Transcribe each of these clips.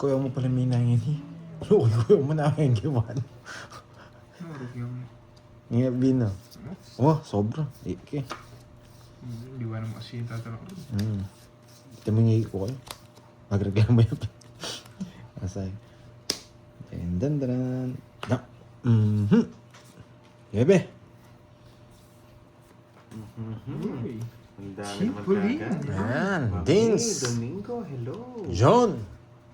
Kuya mo pala may nangin eh. Kuya mo na ang giwan. Narog yung... Ngayon bino. Oh, sobra. Iki. Di ba naman kasi tatalak rin. Tumingi ko kayo. Magreklamo yan. Asay. Dan. Yebe. Uy. Ang dami Simple naman yan. kagad. Yan. Mami, Dins. Domingo, hello. John.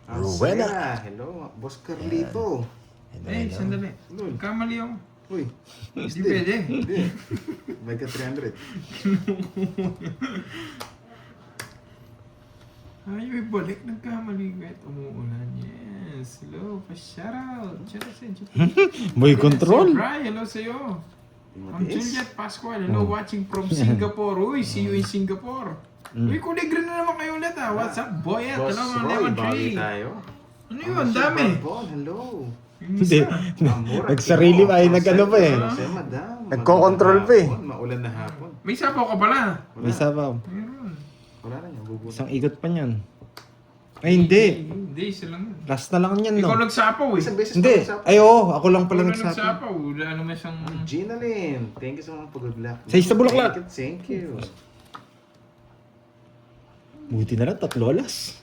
Rowena. Rowena. Hello. Boss Carlito. Eh, sandali. Lul. Kamali ako. Uy. Hindi pwede. Hindi. May ka 300. Ayaw ibalik. Nagkamali kahit umuulan. Yes. Hello. Pa-shoutout. Shoutout. Boy control. Bri, hello sa'yo. Ang Matiis. Juliet Pascual. Hello, watching from Singapore. Uy, see you in Singapore. Uy, kulay green na naman kayo ulit ah. What's up, Boyet? Boss Hello, mga Roy, lemon bawi tree. tayo. Ano yun? Dami. Bon, hello. Yung Hindi. isa. Amor, Nagsarili pa eh. Nag-ano pa eh. Kasi madam. Nagko-control pa eh. Maulan na hapon. May sabaw ka pala. May sabaw. Meron. Wala na niya. Bubunan. Isang ikot pa niyan. Ay, hindi. Hindi, isa lang yun. Last na lang niyan, Ikaw no? nagsapaw eh. Isang beses Hindi. pa nagsabi. Ay, oo. Ako lang pala Ikaw na nagsabi. nagsapaw. Wala naman siyang... Gina Lynn, thank you so much for good luck. Sa isa bulaklak. Thank you. Buti na lang, 3 alas.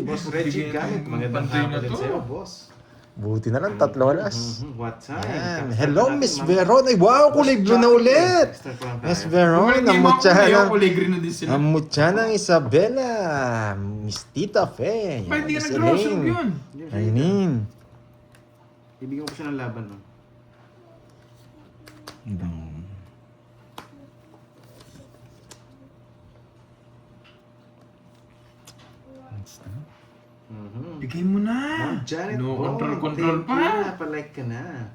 Boss Reggie Gamit, magandang Pantay na hapon din to. sa'yo, boss. Buti na lang, 3 alas. What time? Yan. Kapag Hello, natin, Miss ma'am. Veron. Ay, wow, kulay blue na ulit. Extra ko lang Miss tayo. Veron, Bumalik yung mga namutsahan kulay, ng... kulay green na din sila. Namutsahan ng Isabela. Miss Tita Fe. Ba, hindi ka Miss nag-grocery Elaine. yun. Ayun. Ibigyan ko siya ng laban, no? Bigay mo na. Ma'am Janet, No oh, control thank you pa. na, palike ka na.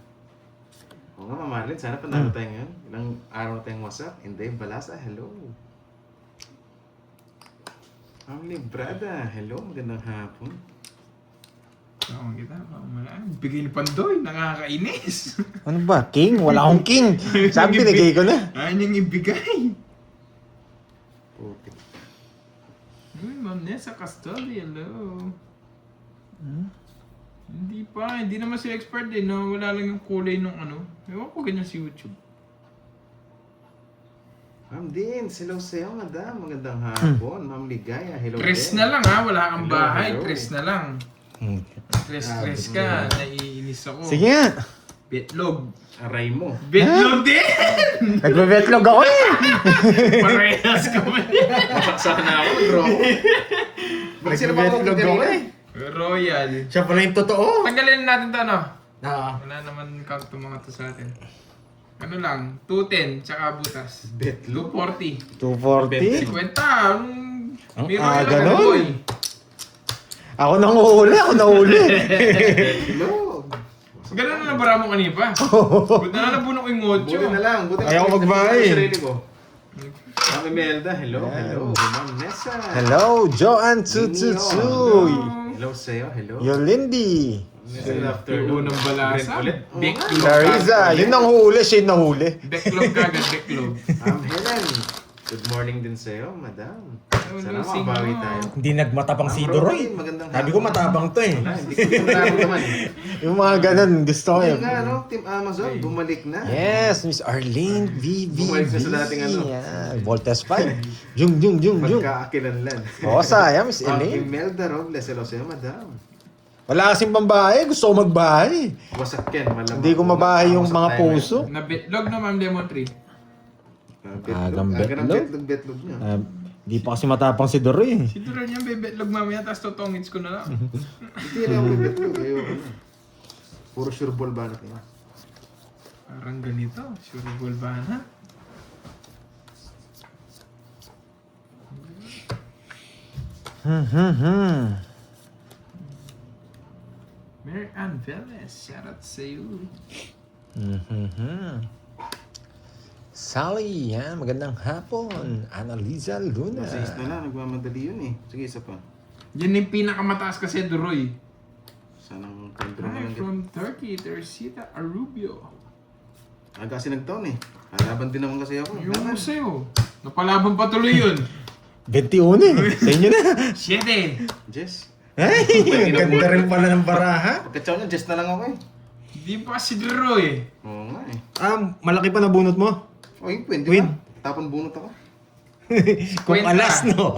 Oo nga, Ma'am Marlene, sana panalo tayo ngayon. Ilang araw na tayong WhatsApp. Hindi, Balasa, hello. Ma'am Librada, hello, magandang hapon. Oo, kita. Bigay ni Pandoy. Nakakainis. Ano ba? King? Wala akong king. Sabi, binigay ko na. Ayaw niyang ibigay. Okay. Uy, Ma'am Nessa Castoli, hello. Hindi pa, hindi naman si expert eh, no? Wala lang yung kulay nung ano. Ewan ko ganyan si YouTube. Ma'am Din, hello sa'yo, madam. Magandang hapon. Ma'am Ligaya, hello Tres din. na lang ha, wala kang Hello, bahay, hello. tres na lang. Tres ka, naiinis ako. Sige nga. Betlog. Aray mo. Betlog din! Nagbe-betlog ako eh. Parehas kami. Mapaksa na ako, bro. Ba't sino ba ako Nagbe-betlog ako kanina? eh. Royal. Siya pala yung totoo. Tanggalin natin to, no? Ah. Wala naman count to mga to sa atin. Ano lang, 210, tsaka butas. Betlog. 240. 240. 50. Ang May Royal aga agad, nun. boy. Ako nahuli. Hello. Ganun na nabara mo kanina pa. Buti na nabuno ko yung Buti mocho. na lang. Buti na Ayaw lang. magbahay. Sa sarili ko. Ma'am Imelda, hello. Hello. Ma'am Nessa. Hello, Joanne 222. Hello sa'yo, hello. Yolindi. Good afternoon. Unang balasa. Ulit. Backlog. Clarissa. Yun ang huli. Siya yung nahuli. Backlog kagad, backlog. Helen. Good morning din sa'yo, madam. Sana Losing makabawi mo. tayo. Hindi nagmatapang si Ma'am Doroy. Robin, magandang Sabi ko hapon. matapang to eh. Wala, hindi ko nararamdaman. Yung mga ganun, gusto ko Ayun eh. nga, no? Team Amazon, bumalik na. Yes, Miss Arlene VVV. Bumalik na sa dating ano. Yeah, Voltes 5. Jung. Magkaakilanlan. Oo, sayang, Miss Ma'am Elaine. Imelda Robles, hello sa'yo, madam. Wala kasing pambahay. Gusto ko magbahay. Wasak Ken, malamang. Hindi ko mabahay yung Wasak mga tayo puso. Na betlog na Ma'am Lemon Tree. ngayon. Agang Aga ng betlog? betlog niya. Hindi pa kasi matapang si Doroy eh. Si Duran niya may betlog mamaya, tapos totongits ko na lang. Hindi na ako betlog. Ayoko na. Puro sure ball ba natin? Parang ganito, sure Bulbana. Mary Ann Velez, shoutout sa iyo. Sally, yan. Magandang hapon. Annalisa Luna. Nasa is na lang, nagmamadali yun eh. Sige, isa pa. Yan yung pinakamataas kasi, Duroy. Sanang kandro na Hi lang. from Turkey, Teresita Arubio. Aga kasi nagtaon eh. Halaban din naman kasi ako. Yung Laban. mo sa'yo. Napalaban pa tuloy yun. 21 eh. Sa inyo na. 7. Jess. Ay, ang ganda rin pala ng baraha. Pagka-chow niya, just na lang ako eh. Di pa si Droy. Oo nga eh. Malaki pa na bunot mo. Uy, pwede Win. ba? Tapon bunot ako. Kung Kwenta. alas, no?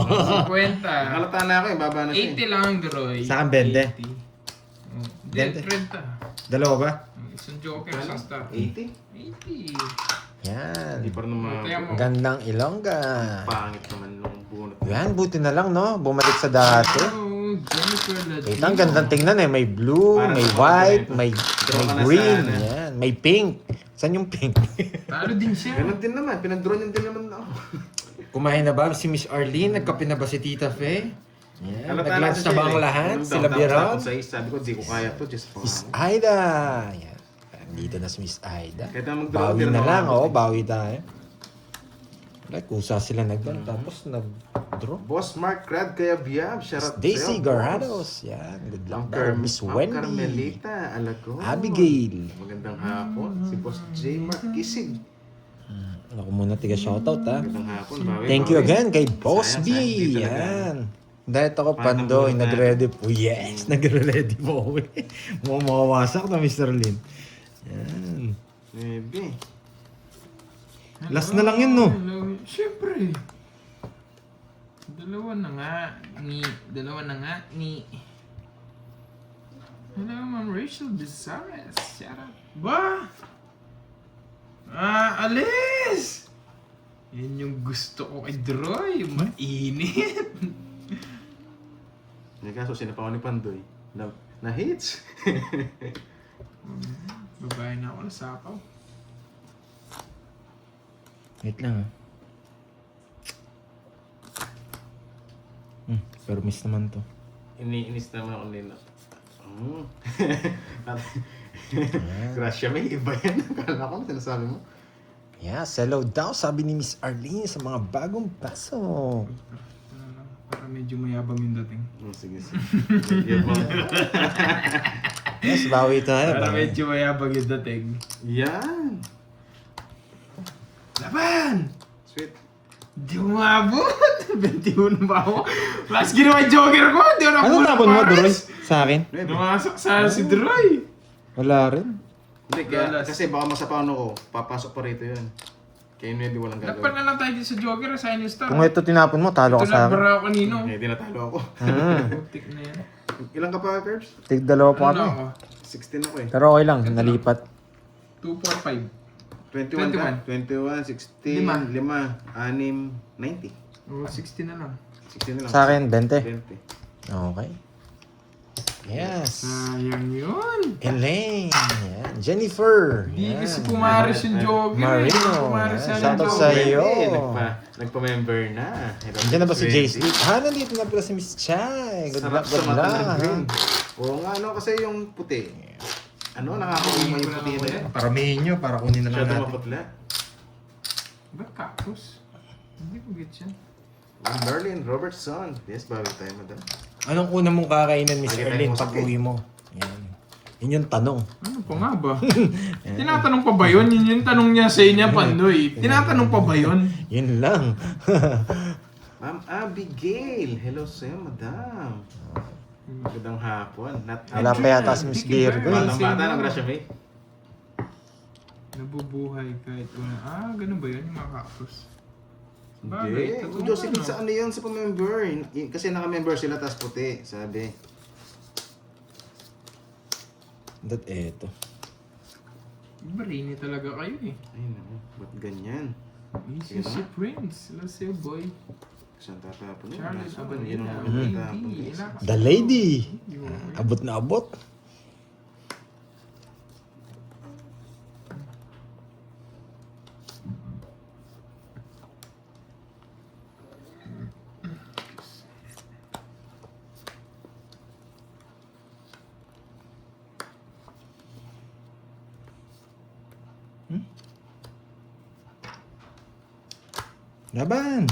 50. Halata na ako eh, baba na siya 80 lang ang Droy. Sa akin, 20. 80. Oh, 20. 30. Dalawa ba? Isang joker, isang star. 80. 80. Yan. Hindi pa rin naman Kaya mo. Gandang Ilongga. pangit naman nung bunot. Yan, buti na lang, no? Bumalik sa dati. Oh, Jennifer Ladino. Ito, ang gandang tingnan eh. May blue, Parang may sa white, pagka may Draw ka na green. sana. Yan. May pink. Saan yung pink? Talo din siya. Ganun din naman, pinag-draw niya din naman ako. Kumain na ba si Miss Arlene? Nagkape na ba si Tita Fe? Yan. Halata Nag-lunch na ba ang lahat? Sila Biron? Sabi ko, di ko kaya to, just for Miss Aida. Yan. Dito na si Miss Aida. Kahit na mag-draw, Bawi pero na lang, ako. bawi tayo. Like, kusa sila nagdan, tapos nag-draw. Boss Mark Crad kaya biyab, shout out Daisy sa'yo, Garrados. boss. Yan, good Ang luck daw. Miss Wendy. Carmelita, Alago. Abigail. Magandang hapon. Si Boss J. Mark Kisig. Ako muna tiga shoutout ha. Magandang hapon. Bawi, Thank you bawi. again kay Boss Sayang, B. sayang, di talaga. Yan. Dahil ako Paano Pandoy, muna? nag-ready po. Yes, nag-ready po ako eh. Mukhang mawawasak na Mr. Lin. Yan. Maybe. Last na lang yun, no? Hello. Siyempre. Dalawa na nga. Hello, Ma'am Rachel Bizares. Shout out. Ba? Alis! Yan yung gusto ko kay Droy. Mainit. Hindi kaso, sinapawan ni Pandoy. Na-hits. Babae na ako na sapaw. Wait lang ha. Pero miss naman to. Iniinis naman ako nila. Gracia, may iba yan. Akala ko, sinasabi mo. Yes, hello daw, sabi ni Miss Arlene sa mga bagong pasok. Para medyo mayabang yung dating. Sige, sige. Yabang. Yes, bawi tayo. Para Bawi. medyo mayabang yung dating. Yan. Laban! Sweet. Di umabot! 21 ba ako? Last ginawa yung jogger ko! Di ako Ano napunan tapon mo, Droy? pares! Sa akin? Numasok sa si Droy! Wala rin. Hindi, kaya, Galas. kasi baka masapawan ako, papasok pa rito yun. Kaya yun, hindi walang Dapat gagawin. na lang tayo dito sa jogger sa inyo star. Kung ito tinapon mo, talo ka Ito sa akin. nagbara ako kanino. Hindi natalo ako. Putik na yan. Ilang ka pa, Curbs? Tig dalawa pa Ano kami. ako? 16 ako eh. Pero okay lang, nalipat. 245. 21 ka? 21, 16, Lima. 5, 6, 90. O, 60 na lang. 16 na lang. Sa akin, 20. 20. Okay. Yes. Sayang yun. Elaine. Yan. Jennifer. Hindi Yan. kasi pumaris yung jogger. Marino. Pumaris Yan. yan Shoutout yung sa jogger. iyo. Nagpa-member na. Hello, Andiyan na ba si Wendy. JC? Nandito na pala si Miss Chai. Good luck, Sarap sa good mata ng luck. green. Oo nga, ano kasi yung puti. Ano, nakakauma yung puti na yan. Paramihin nyo para kunin na lang Masyado natin. maputla. Ba't cactus? Hindi ko get yan. Merlin Robertson. Yes, bawi tayo, madam. Anong una mong kakainan, Miss Lagi tayong Erlene, masakit. pag uwi mo? Yan. Yun yung tanong. Ano pa nga ba? Tinatanong pa ba yun? Yun yung tanong niya sa inyo, Pandoy. Tinatanong pa ba yun? Yun lang. Ma'am Abigail. Hello sa'yo, madam. Magandang hapon. Wala pa yata si Miss Virgo. Batang bata ng Gracia May. Nabubuhay kahit wala. Ganun ba yun? Yung mga cactus? Hindi. totoo Josephine, nga, no? sa ano yun? Sa pamember. Kasi naka-member sila, tas puti. Sabi. That eto. Barini talaga kayo eh. Ay, naku. Ba't ganyan? Easy si Prince. Hello sa'yo, boy. Saan tatapon yun? Charlotte Nasa- Abanilla. yun ang Baby. tatapon. Relax. The lady. Di ko okay. Abot na abot. Laban.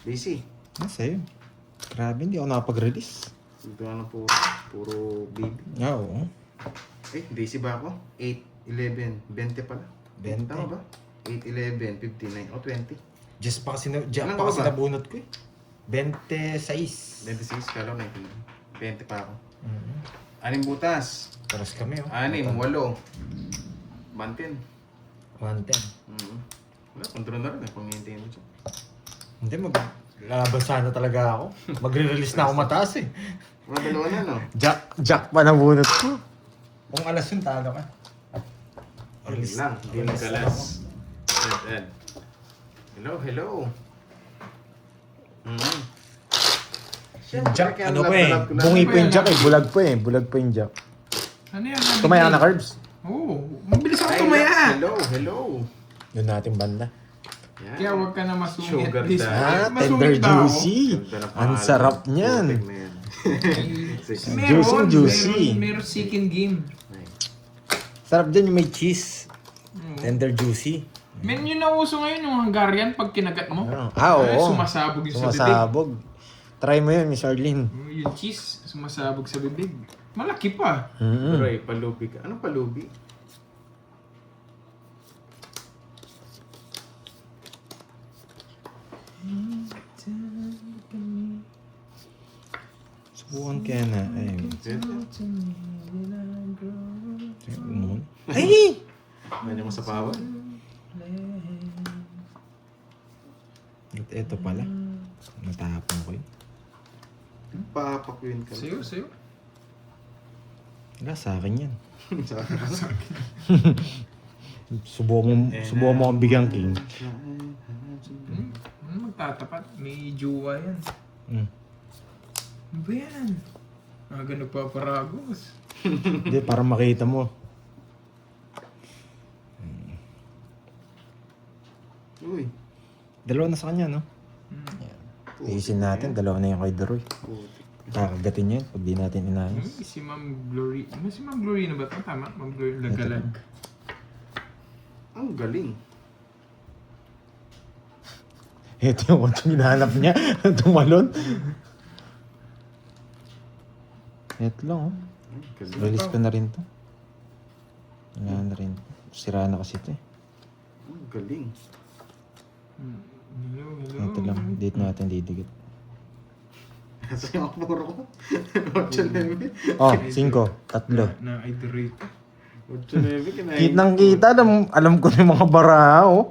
Daisy. Sa'yo. Grabe, hindi ako nakapag-release. Ito ano puro baby. Oo. Daisy ba ako? 8, 11, 20 pala. 20. Tama ba? 8, 11, 59, o 20. Just pa kasi, Ilan pa kasi ka ba? nabunot ko eh. 26. 26, kala ko 19. 20 pa ako. Mm. 6 butas. Paras kami, oh. 6, 8. Bantin. 110. Wala, kontrol na rin eh, kung hihintayin mo siya. Hindi, lalaban sana talaga ako. Magre-release na ako mataas eh. Mga dalawa na, no? Jack pa na bunot ko. Kung alas yun, talo ka. Hindi lang, hindi nagkalas. Ed. Hello. Jack, ano pa eh. Bungi pa yung Jack eh. Bulag pa eh. Bulag pa yung Jack. Ano yan? Tumaya ka na, Carbs. Oo. Mabilis ako tumaya. Hello. Yun natin banda. Yan. Kaya huwag ka na masungit. Sugar This- daddy. Tender masungit ba ako? juicy. Ganda ng Ang pangalan. sarap niyan. Putik na yan. Meron. Juicy. Meron second game. Sarap din yung may cheese. Tender juicy. Men, yun na uso ngayon yung Hungarian pag kinagat mo. Oo. Sumasabog yung sa bibig. Sumasabog. Try mo yun, Miss Arlene. Yung cheese, sumasabog sa bibig. Malaki pa. Pero palubi ka. Anong palubi? Subukan kaya na. Ay, umon. Ay! Nandiyan mo sa pawa. At eto pala. Natapon ko yun. Papakwin ka. Sayo. Wala, sa akin yan. Sa Subukan mo ang bigang king. Magtatapat. May juwa yan. Mm. Ano ba yan? Aga nagpaparagos. Hindi, para makita mo. Uy. Dalawa na sa kanya, no? Iisin natin, dalawa na yung kay Daroy. Kakagatin niya yun pag di natin inayos. Si Ma'am Glory. Ano si Ma'am Glory na ba ito? Tama? Ma'am Glory Lagalag. Ang galing. Ito yung kung hinahanap niya. Tumalon. Ito lang, oh. Galing. Release ko na rin to. Wala na rin. Sira na kasi ito eh. Ang galing. Hello. Ito lang. Date natin didikit. Nasa yung puro ko. 8-9. Oh, 5. 3. Na-iterate. 8-9 kinain. Kitang-kita. Alam ko na yung mga bara, oh.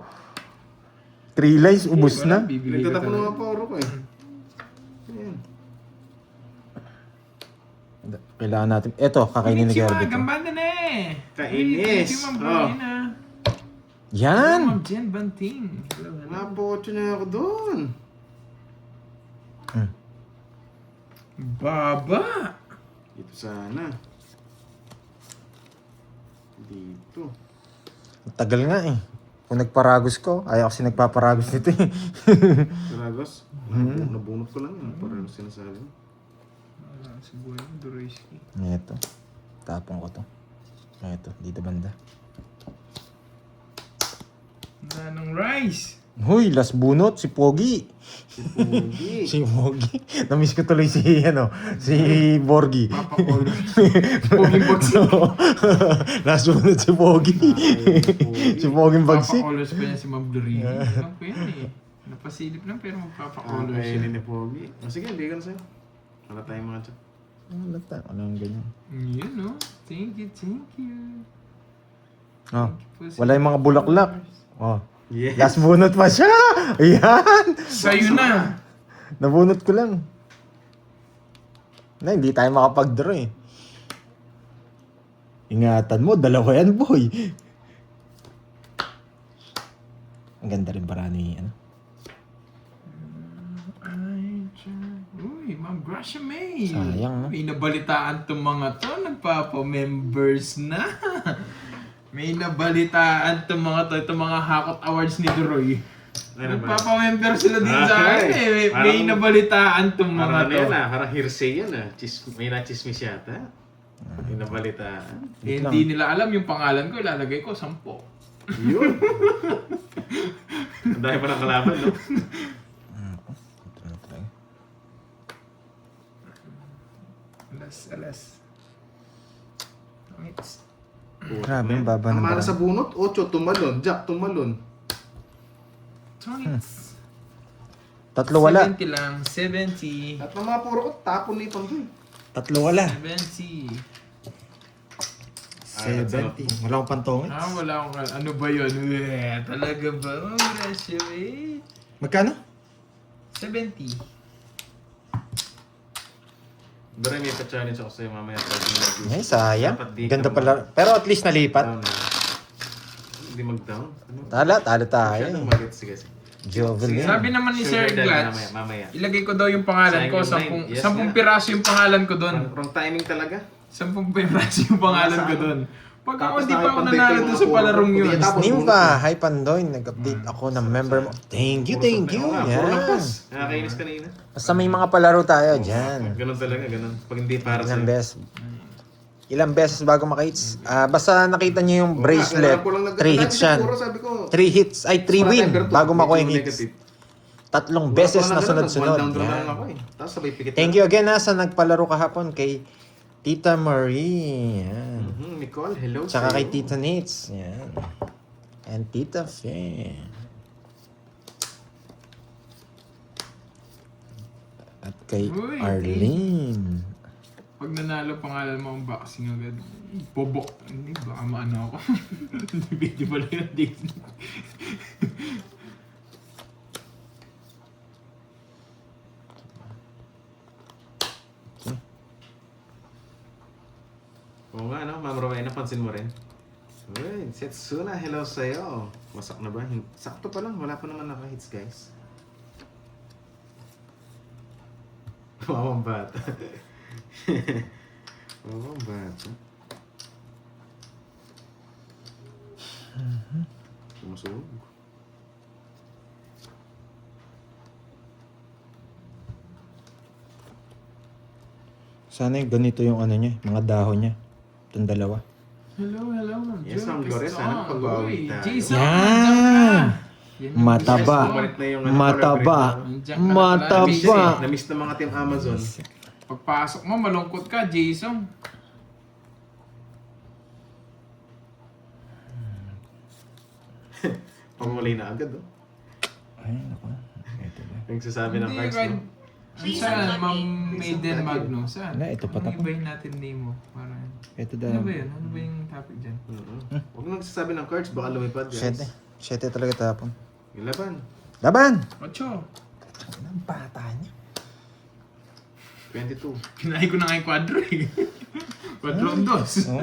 3 lines, ubos na. Bibili ka Nagtatapon talaga. ng puro ko eh. Ayan. Kailangan natin. Ito, kakainin ni Gerby. Si Gambanda na eh. Kainis. Thank you, Ma'am Glory na. Yan! Ma'am Jen Banting. Hello. Napo 8 na ako doon. Baba! Dito sana. Dito. Tagal nga eh. Kung nagparagos ko, ayaw kasi nagpaparagos nito eh. Karagos? Nabunot ko lang yun. Para ano sinasabi mo. Si Buhay Duroyski. Ito. Tapong ko to. Ito, dito banda. Nanong Rice. Huy, last bunot, si Pogi. Pogi. Si Pogi. Namiss ko tuloy si, si Borgi. Papa Olo. Poging Bagsik. Last bunot si Pogi. Si Poging Papa Bagsik. Olos pa niya si Ma'am Glory. Alam ko yan eh. Napasilip lang pero magpapa-Olos siya. Kainin ni Pogi. Sige, hindi ka na sa'yo. Wala tayong mga chat. Wala ta, walang ganyan. Yun no. Thank you. Oh, Po sa- wala yung mga bulaklak. Oh, Yes. last bunot pa siya. Ayan. Sa'yo na. Nabunot ko lang. Na, hindi tayo makapag-draw eh. Ingatan mo, dalawa yan, boy. Ang ganda rin para ni, Uy, Ma'am Gracia May. Sayang, no? May nabalitaan tong mga to. Nagpapa-members na. May nabalitaan tong mga to. Itong mga Hakot Awards ni Duroy. Ano ba? Nagpapa-member sila din sa akin eh. May Parang- nabalitaan tong mga Parang ano to. yan ah, parang hearsay yan ah. May na-chismis yata. May nabalitaan. Eh, hindi nila alam yung pangalan ko. Ilalagay ko 10. Yun. Ang dahil pa ng kalaban, no? Ito na talaga. Alas. Wait. Grabe, ang baba Ang ng mara parang. sa bunot, 8 tumalon. Jack tumalon. Wait. Tatlo wala. 70 lang. 70. At ng mga puro ko, tapon ni Pandoy. Tatlo wala. 70. 70. Wala akong pantongit. Wala akong... Ano ba yun? Talaga ba? Presyo eh. Magkano? 70. Pero may pa-challenge ako sa'yo mamaya. Ay, sayang. Dapat di Ganda ka pala. Pero at least nalipat. Down na. Hindi mag-down. Ano? Talo tayo. Masyadong mag-get. Sige. Jovelin. Sabi naman ni Sir Sugar daddy Glats, mamaya. ilagay ko daw yung pangalan ko. Sayang yung 10 nine. Yes nga. piraso yung pangalan ko doon. Wrong timing talaga. 10 piraso yung pangalan ko doon. Pag ako Tapos hindi pa ako nakipag-date nanalo yung doon mga sa palarong puro- yun. puro- Tapos Nimpa, hi Pandoy. Nag-update ako ng member mo. Thank you. Puro Yan. lampas. Nakakainis kanina. Basta may mga palaro tayo dyan. Ganun talaga, ganun. Pag hindi para Ilang sa'yo. beses. Ilang beses bago makahits. Basta nakita niyo yung bracelet, 3 hits yan. Sabi ko, 3 hits, ay 3 win bago makuha yung hits. negative. 3 beses na sunod-sunod. One down down Yan. lang ako eh. Tapos sabay pikit. Thank you again sa nagpalaro kahapon kay Tita Marie. Yan. Nicole, hello Tsaka kay sa'yo. Tita Nitz. Yan. And Tita Fe. At kay Uy, Arlene. Pag nanalo pangalan mo ang boxing agad, bobok. Hindi, baka maano ako. Video pala yun. Oo nga, no? Ma'am Rowena, pansin mo rin. Uy, Setsuna, hello sa'yo. Wasak na ba? Sakto pa lang, wala pa naman naka-hits, guys. Wawang bata. Wawang bata. Sumusubog. Sana yung ganito yung ano niya, mga dahon niya. Itong dalawa. Hello. Yes, Ma'am Gloria, sana pag-bawi tayo. Jason, Yan! nandiyan ka. Yan yung Mataba. business mo. Bumalik na yung Mataba. Nandiyan ka na pala. Mataba. Na-miss ng mga team Amazon. Pagpasok mo, malungkot ka, Jason. Pamuli na agad, oh. Ay, naku. Ito na. Nagsasabi ng Hindi, cards, kahit... no? Saan, Ma'am Maiden Magno? Saan? Wala, ito pa tapos. Ibahin natin name mo. Para... Ito Ano ba daw. yun? Ano ba yung topic dyan? Huwag nang nagsasabi ng cards, baka lumipad, guys. 7 talaga tapon. Ilaban. Laban! 8. Ang bata niya. 22. Kinahin ko na nga yung quadro eh. Quadro ang dos. Oh,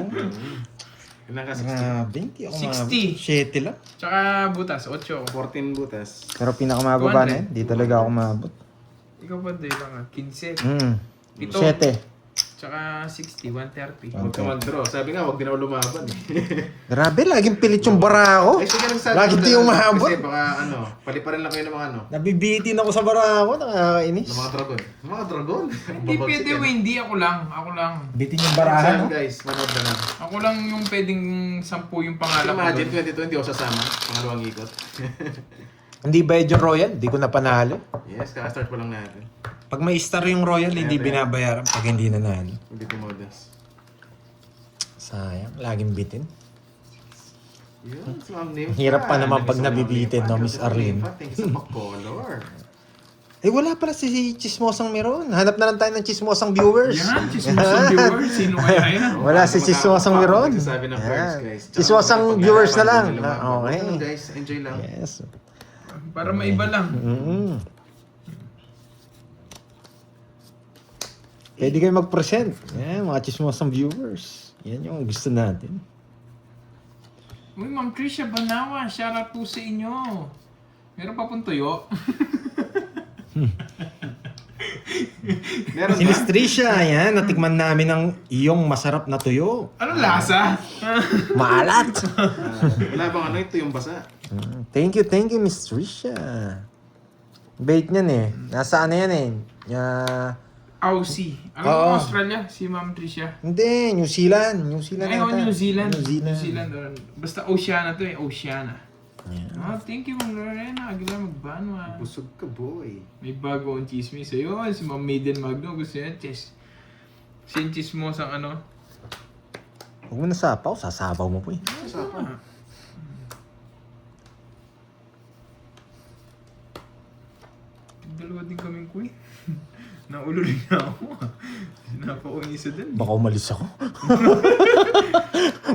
Ilan ka? 60. grabe. Hindi ako 60. 7 lang. Tsaka butas, 8. 14 butas. Pero pinakamababa 200. na yun. Di talaga ako maabot. Ikaw ba din lang 15. Pito. 7. Tsaka 60, 130. Huwag ka mag-draw. Sabi nga, huwag din ako lumaban eh. Grabe, laging pilit yung bara ko. Ay, sige nagsabi. Lagi di umabot. Kasi baka paliparin lang kayo ng mga Nabibitin ako sa bara ko. Nakakainis. ng mga dragon. Mga dragon? Hindi pwede, hindi. Ako lang. Bitin yung barahan, no? Guys, manood na lang. Ako lang yung pwedeng 10 yung pangalan ko Imagine doon. 2020 ako sasama. Pangalawang ikot. Hindi bayad yung Royal, di ko na panalo. Yes, kaka-start pa lang natin. Pag may star yung Royal, hindi binabayaran pag hindi nanalo. Hindi tumodas. Sayang, laging bitin. Yun, si Ma'am Nympha. Hirap pa naman pag Nag-isa nabibitin, Ma'am no, Nympha. Miss Thank you, Arlene. Ma'am Nympha. Thank you sa pa-color. Eh wala pala si Chismosang Miron. Hanap na lang tayo ng Chismosang viewers. Yan, chismosang viewers. Sino kaya yan? Wala si Chismosang Miron. Nagsasabi ng cards, Yan. guys. Chismosang Tsaka viewers na lang. pag-alaman, Okay. ganun, guys, enjoy lang. Yes. Para maiba lang. Pwede kayo mag-present. Yan, mga Chismosang viewers. Yan yung gusto natin. Uy, Ma'am Trisha Banawa, shoutout po sa inyo. Meron pa pong tuyo. Meron Si ba? Miss Trisha, yan, natikman namin ang iyong masarap na tuyo. Anong lasa? Maalat! Wala bang ano ito yung basa? Thank you, Miss Trisha. Bait niyan eh. Nasa ano yan eh. Aussie. Ano Oo. yung Australia? Si Ma'am Trisha. Hindi, New Zealand. New Zealand Ay, ata. New Zealand. New Zealand. Basta Oceana to eh, Oceana. Yeah. Oh, thank you, Ma'am Lorena. Agila magbano ah. Busog ka, boy. May bago ang chismis. Ayun, si Ma'am Maiden Magno. Gusto niya, sin chismosang ano. Huwag mo nasapaw, sasabaw mo po eh. Sapa. Dalawa din kaming queen. Naulurin na ako. Sinapa ko yung isa din. Baka umalis ako.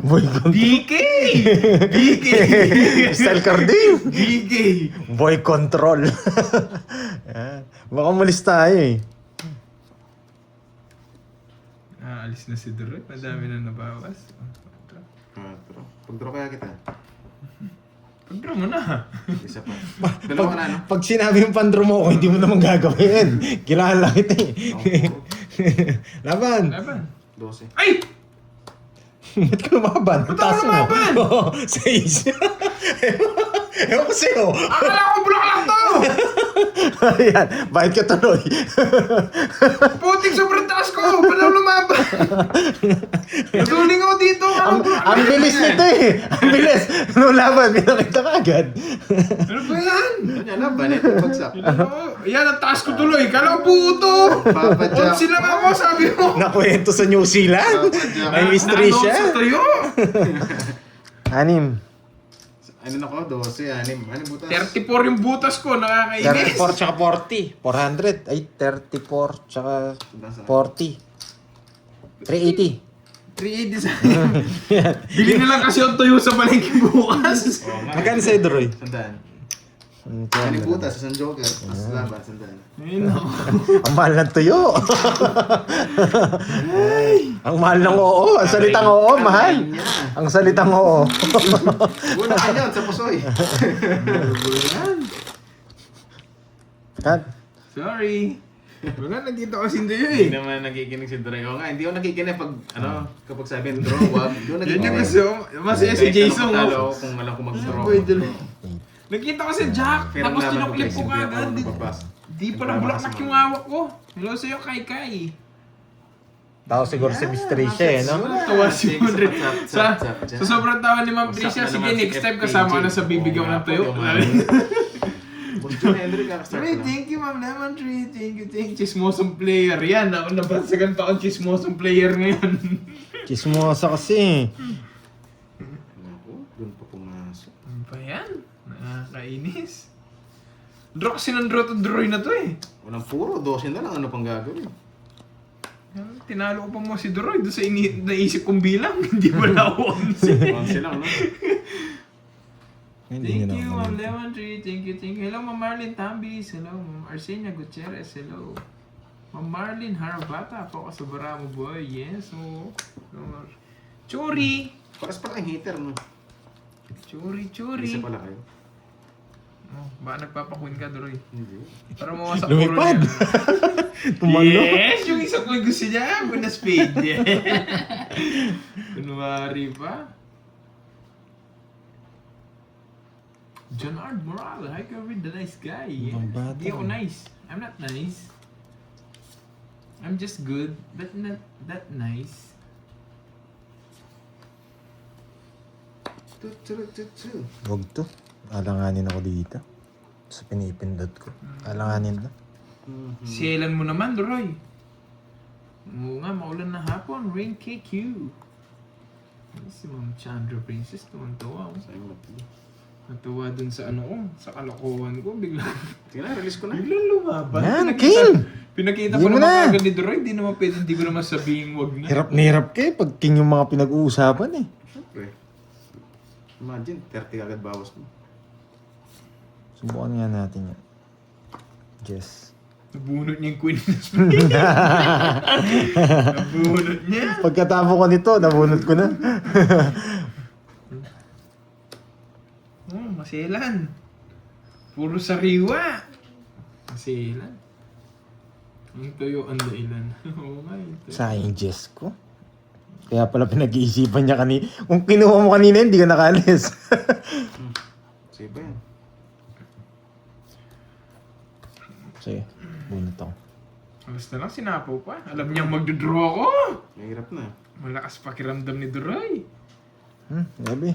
Boy control. DK! DK! Style Carding. DK! Boy control. Yan. Baka umalis tayo eh. Alis na si Drew. Madami na nabawas. Pag-draw kaya kita. Pag-draw mo na. Isa pa. Dalawa ka na, no? Pag sinabi yung pandro mo ako, hindi mo naman gagawin. Kilala kita eh. Laban. Laban. 12. Ay! Ba't ka lumaban? Ang taas mo. lumaban? Oo, 6. Ewan ko sa'yo. Akala ko bulaklak to! Ayan, bakit ka tuloy? Putik sobrang taas ko! Wala lumaban! Naduling ako dito! Ang bilis nito eh. Ang bilis. Nung laban, pinakita ka agad. Ano ba yan? Yan na, balit yung bagsak. Yan, ang taas ko tuloy. Kala ko buo to! Papadyak. Onsi lang ako, sabi mo! Nakwento sa New Zealand. May mystery Nandun siya. sa tayo! 6. Ano na ko? 12, 6. Ano butas? 34 yung butas ko, nakakainis. 34 tsaka 40. 400. Ay, 34 tsaka 40. 380. 380 sa Bili na lang kasi yung tuyo sa palengke bukas. Oo nga. Magkano sa'yo, Droy? Sandaan. Ano Ano yung butas? Isang joker. Mas laban, sandaan. Ayun ako. Ang mahal ng tuyo. Ang mahal ng oo. Ang salitang oo, mahal. Ang salitang oo. Una ka yun sa pusoy. Kat, Sorry. Wala, nagkita ko si Ndoyo Hindi eh. naman nakikinig si Dre. Oo nga, hindi ako nakikinig pag, kapag sabi ng draw, wag. Hindi ako Yan nakikinig. yung gusto. Masaya si Jason. Talo Oh. ako kung alam ko mag-draw. Boy, dali. Nagkita ko si Jack. Pero Tapos laban tinuklip ko hindi ako kagad. mapapasa. Di pa na bulaklak yung hawak ko. Hello sa'yo, Kai. tao siguro si Miss Tricia eh, no? Tawa si Andre. Sa Sa sobrang tawa ni Ma'am Tricia, sige next time kasama ka na sa bibigyan ko ng tuyo. John Henry kakastart Sabi, na. thank you Ma'am Lemon Tree, thank you. Chismosong player. Yan, ako nabansagan pa akong chismosong player ngayon. Chismosa kasi. Naku, doon pa pumasok. Ano pa yan? Nakakainis. Draw kasi ng draw to draw na to eh. Walang puro, 12 na lang. Ano pang gagawin? Tinalo ko pa mo si Doroy doon sa naisip kong bilang. Hindi wala ako 11. 11 lang, no? Hindi Thank nyo you, naman. Ma'am Lemon Tree. Thank you. Hello, Ma'am Marlene Tambis. Hello, Ma'am Arsenia Gutierrez. Hello. Ma'am Marlene Harabata. Focus sa Baramo Boy. Yes, oh. Churi! Paras pala ang heater, no? Churi. Isa pala kayo. Oh, baka nagpapakuin ka, Doroy. Hindi. Para mawasak Lumipad. niya. Tumalo. Yes! Yung isa ko yung gusto niya. Buena speed. Kunwari pa. John Ard Moral. Hi, Kevin. The nice guy. Ang bata. Hindi ako nice. I'm not nice. I'm just good, but not that nice. Huwag to. Alanganin ako dito. Sa pinipindot ko. Alanganin na. Sielan mo naman, Doroy. Oo nga, maulan na hapon. Rain KQ. Si Ma'am Chandra Princess, tuwan-tuwa. Natuwa dun sa ano ko, sa kalokohan ko. Biglang Release ko na. lumaban. Yan, King! Pinakita Di pa mo naman na. agad ni Doroy. Di naman pwede, hindi ko naman sabihin wag na. Hirap na hirap kayo pag king yung mga pinag-uusapan eh. Siyempre. Imagine, 30 agad bawas mo. Subukan nga natin yan. Jess. Nabunot niya yung Queen of Nabunot niya. Pagkatapos ko nito, nabunot ko na. Oh, maselan. Puro sariwa. Maselan. Yung tuyo ang dailan. Oo nga, yung tuyo. Sayang Jess ko. Kaya pala pinag-iisipan niya kanina. Kung kinuha mo kanina, hindi ka nakalis. Sige ba yan? Sige, bunot ako. Basta lang, sinapaw pa. Alam niyang magdodraw ako. Mahirap na. Malakas pakiramdam ni Doroy. Gabi.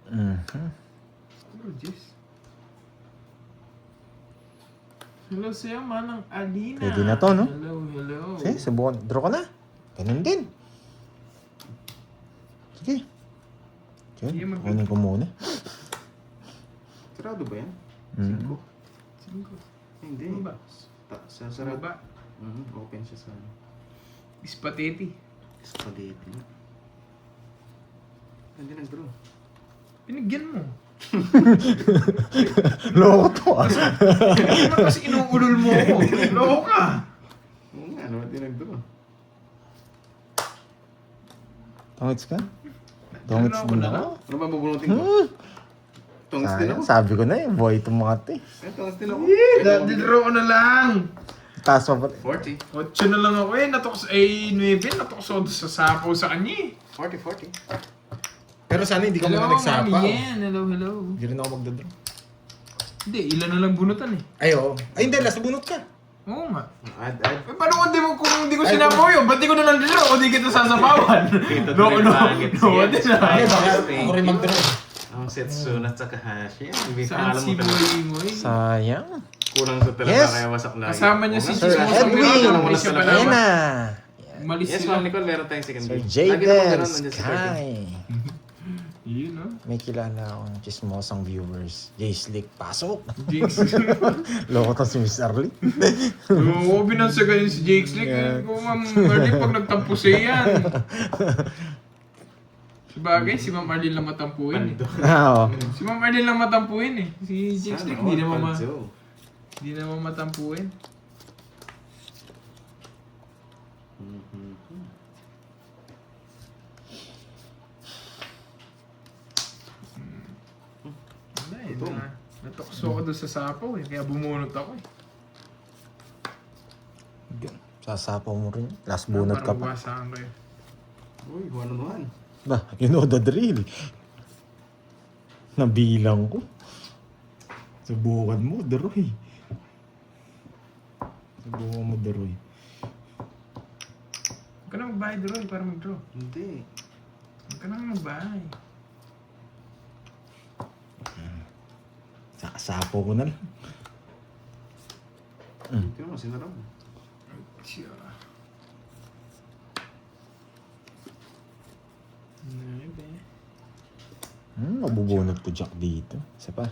Oh, jeez. Hello sa'yo, Manang Alina. Pwede na to, no? Hello. Sige, subukan. Draw ka na. Ganun din. Sige. Sige, Sige, kunin ko muna. Sarado ba yan? Mm. 5. Hindi. Ano ba? Sa Ano sarap. ba? Open siya sa Spaghetti. spaghetti. Hindi nag-draw. Pinigyan mo. Loko to ah. Hindi naman kasi inuulol mo ako. Loko ka. Oo nga, ano hindi nag-draw? Tungits ka? Tungits din ako. Ano ba bubunutin ko? Tungis din ako. Sayang, sabi ko na eh, boy itong mga to eh. Tungis din ako. Di-draw ko na lang. Taas pa pati. 40. 8 na lang ako eh. Natukos ay 9. Natukos ako sa sapaw sa kanya eh. 40. Pero sana hindi ka Hello, muna nagsapa. Mami Yen. Hello. Hindi rin ako magdadraw. Hindi, ilan na lang bunutan eh. Ay, oo. Ay, hindi. Last bunot ka. Oo nga. Add. Eh, paano kung hindi ko sinapaw yun? Ba't di ko na lang dito? O di kita sasapawan? No. Di na. Ay, baka ako rin magdraw. Ang Setsuna at saka Hashi. Hindi Saan pangalan si mo talaga. Boy Moy? Sayang. Kulang sa talaga Yes. kaya wasak na. Kasama niya si Sir Chismosa Edwin. Miranda. May siya pa Ayan naman. na. Umalis Yes, sila. Ma'am Nicole, meron tayong second Sir game. Lagi naman Jaden ganun, nandiyan si Sir Jaden. Sky. Yun no? May kilala akong chismosang viewers. Jay Slick, pasok. Jinx. Loko to si Miss Arlie. Oo, binansagan si Jake Slick. Yeah. Kung Ma'am Marlene pag nagtampo siya yan. Sabagay, si Ma'am Marlene lang matampuin eh. Pando. Oo. Si Ma'am Marlene lang matampuin eh. Si Jake Slick hindi naman Pando. hindi naman matampuin. Wala eh. Ito. Natukso ako doon sa sapaw eh. Kaya bumunot ako eh. Sasapaw mo rin. Last bunot ka Parang pa. basahan kayo. Uy, 1-on-1. Ba, you know the drill. Nabilang ko. Subukan mo, Deroy. Subukan mo, Deroy. Huwag ka na magbahay, Droy, para mag-draw. Hindi. Huwag ka na magbahay. Sasapaw ko na lang. Hindi naman, sinarap. Siya. Naibe. Mabubunot ko Jack dito. Isa pa.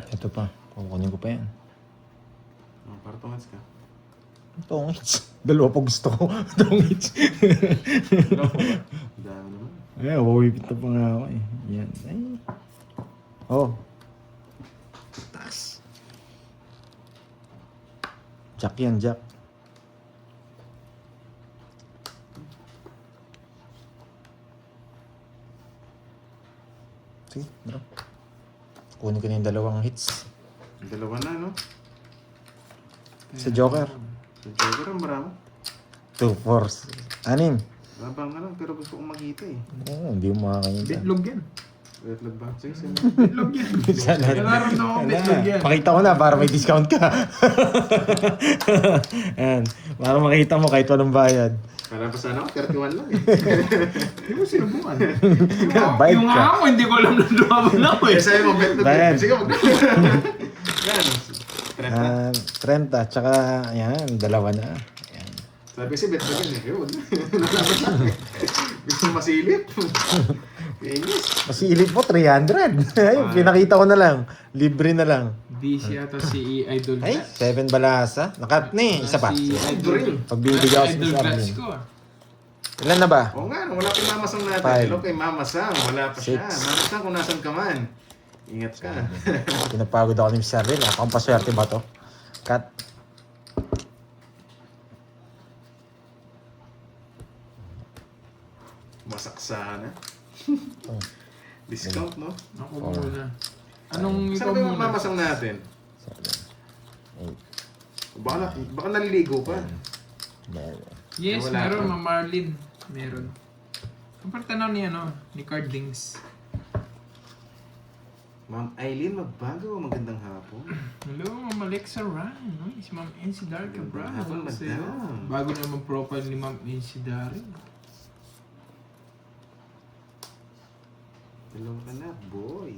Ito pa. Kukunin ko pa yan. Para tungis ka. Tongits. Dalawa pa gusto ko. Tongits. Dami naman. Ay, wawipit na pa nga ako eh. Yan. Ay. Oh. Taas. Jack yan, Jack. Sige, bro. Kunin ko na yung dalawang hits. Dalawa na, no? Sa Joker. Sa Joker, ang marami. 2, 4, 6. Labang na lang, pero gusto kong makita eh. Oo, hindi mo makakita. Bitlog yan. Wait ba? Sige, sige. Bitlog yan. Sana. Nararamdaman ko bitlog yan. Pakita ko na para may discount ka. Ayan. Para makita mo kahit walang bayad. Para pa sana ako, 31 lang eh. Hindi mo sinubukan. Bayad Yung ka. ako, hindi ko alam na lumaban ako eh. Eh, sa'yo mo, bet na Bayad. bet. Sige, mag Yan. 30. 30, tsaka ayan, dalawa na. Ayan. Sabi kasi bet na yun eh. Yun. Nalaban lang eh. Gusto masilip. Inis. Masilip mo, 300. Ayun, pinakita ko na lang. Libre na lang. Di siya ata si Idol Ay, Glass. 7 balasa. Nakat na eh, isa pa. Si Drill. Pagbibigyan ko si Idol Miss Glass Arlene. ko ah. Ilan na ba? Oo nga, wala kay Mama Sang natin. 5. Hello kay Mama Sang. Wala pa siya. 6. Mama Sang, kung nasan ka man. Ingat ka. Pinapagod ako ni Miss Arlene. Akong paswerte ba to? Cut. Masak sana. Oh. Discount, no? Ako muna. Anong ikaw Saan ba yung muna? Mama Sang natin? 7, Baka naliligo pa. 8, Yes, Wala meron. pa. Ma'am Marlene. Meron. Kapag tanaw ni ano, ni Cardings. Ma'am Eileen, magbago. Magandang hapon. Hello, Ma'am Alexa Ryan. No? Si Ma'am NC Dari Cabral. Hapon, Hello sa'yo. madam. Bago naman profile ni Ma'am NC Dari. Dalawang anak, boy.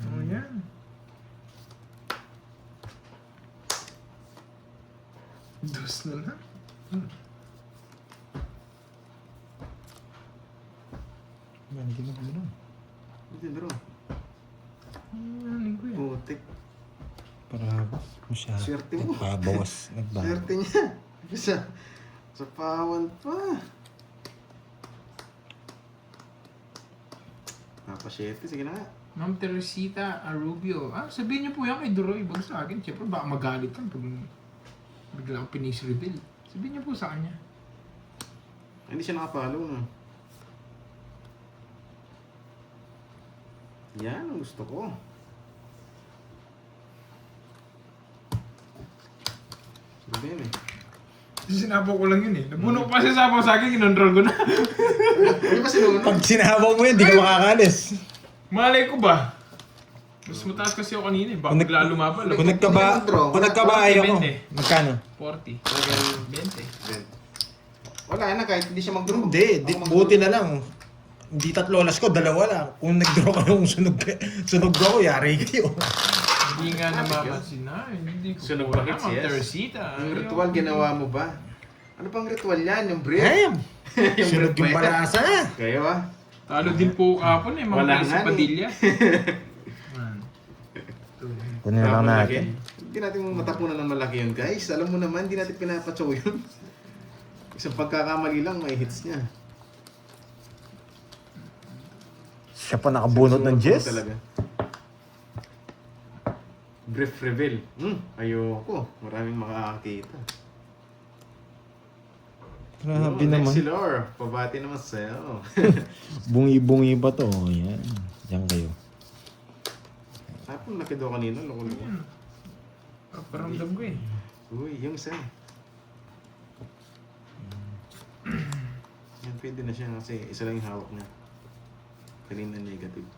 Oh, yan. Dos na lang. Hindi mo gano'n. Hindi, draw. Ano ko yan? Putik. Parabas. Masyado. Swerte mo. Nagbabawas. Swerte niya. Sa pawan pa. Napasyete, sige na nga. Ma'am Teresita Arubio. Sabihin niyo po yan kay Duroy. Wag sa akin. Siyempre, baka magalit ka pag bigla akong pinis-reveal. Sabihin niyo po sa kanya. Hindi siya nakapalo na. Yan ang gusto ko. Sabihin eh. Sinabaw ko lang yun eh. Nabuno ko pa siya sabaw sa akin, kinontrol ko na. Hindi pa sinunod? Pag sinahabaw mo yun, di ka makakalis. Malay ko ba? Mas mataas kasi ako kanina eh. Baka Kung bigla lumabal. Kung nagkabahay ako, 20. magkano? 40. 20. Wala na, kahit hindi siya mag-draw. Hindi, buti na lang. Hindi 3 oras ko, 2 lang. Kung nag-draw ka yung sunog ako, yari kayo. Hindi nga namamansin na. Hindi ko Sunog po bakit alam, Ma'am yes? Teresita. Yung ritual, ginawa mo ba? Ano pang ritual yan? Yung brief? Ayam! Yung Sunog brief yung ba yan? balasa. Kayo ah. Talo din po kapon eh, mga Wala Teresa nga eh. Padilla. Kunin na lang natin. Hindi natin matapunan ng malaki yun, guys. Alam mo naman, hindi natin pinapatsaw yun. Isang pagkakamali lang, may hits niya. Siya pa nakabunot ng Susunod Jess. po talaga. Brief reveal. Ayoko. Maraming makakakita. Grabe Yo, naman. Nexilor, pabati naman sa'yo. Bungi-bungi pa to. Oh, yan. Diyan kayo. Tapos laki daw kanina, loko-loko. Paparamdam ko eh. Uy, yung isa. Yan, pwede na siya kasi isa lang yung hawak niya. Kanina negative.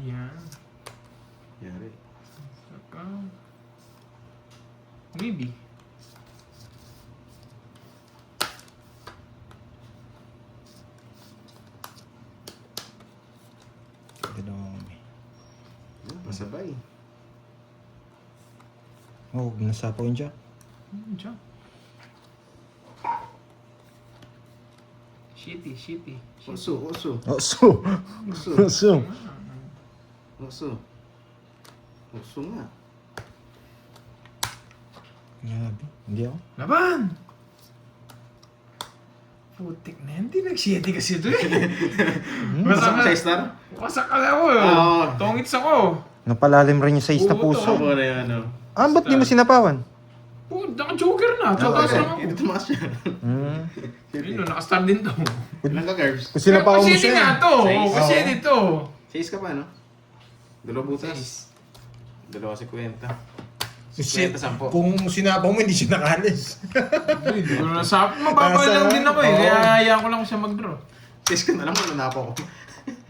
Yan. Yari. Saka... Maybe. Ito Yan, pasabay. Oh, nasapaw yun siya. Diyan. Shitty, shitty. Uso. Oso. Uso. Oso. Uso nga. Grabe. Hindi ako. Laban! Putik na yan. Hindi nag-shitty kasi ito eh. Basta ka sa star? Wasak ka ako eh. Oo. Tongits ako. Napalalim rin yung size na Puto. puso. Ako na yan, ano. Ba't di mo sinapawan? Naka-joker na. Tataas lang ako. Hindi tumakas siya. Yun, nakastar din to. Ilang ka, Garbs? Kung sinapawan mo Kasi nga siya. to. Size. Oo, kasi Oo. dito. 6 ka pa, no? 2 butas. 2.50. Shit. 50, 10. Kung sinapaw mo, hindi siya nakalis. Hindi ko na nasap. Mababa lang din ako eh. Kaya hayaan ko lang siya mag-draw. 6 ka na lang, nanapaw ko.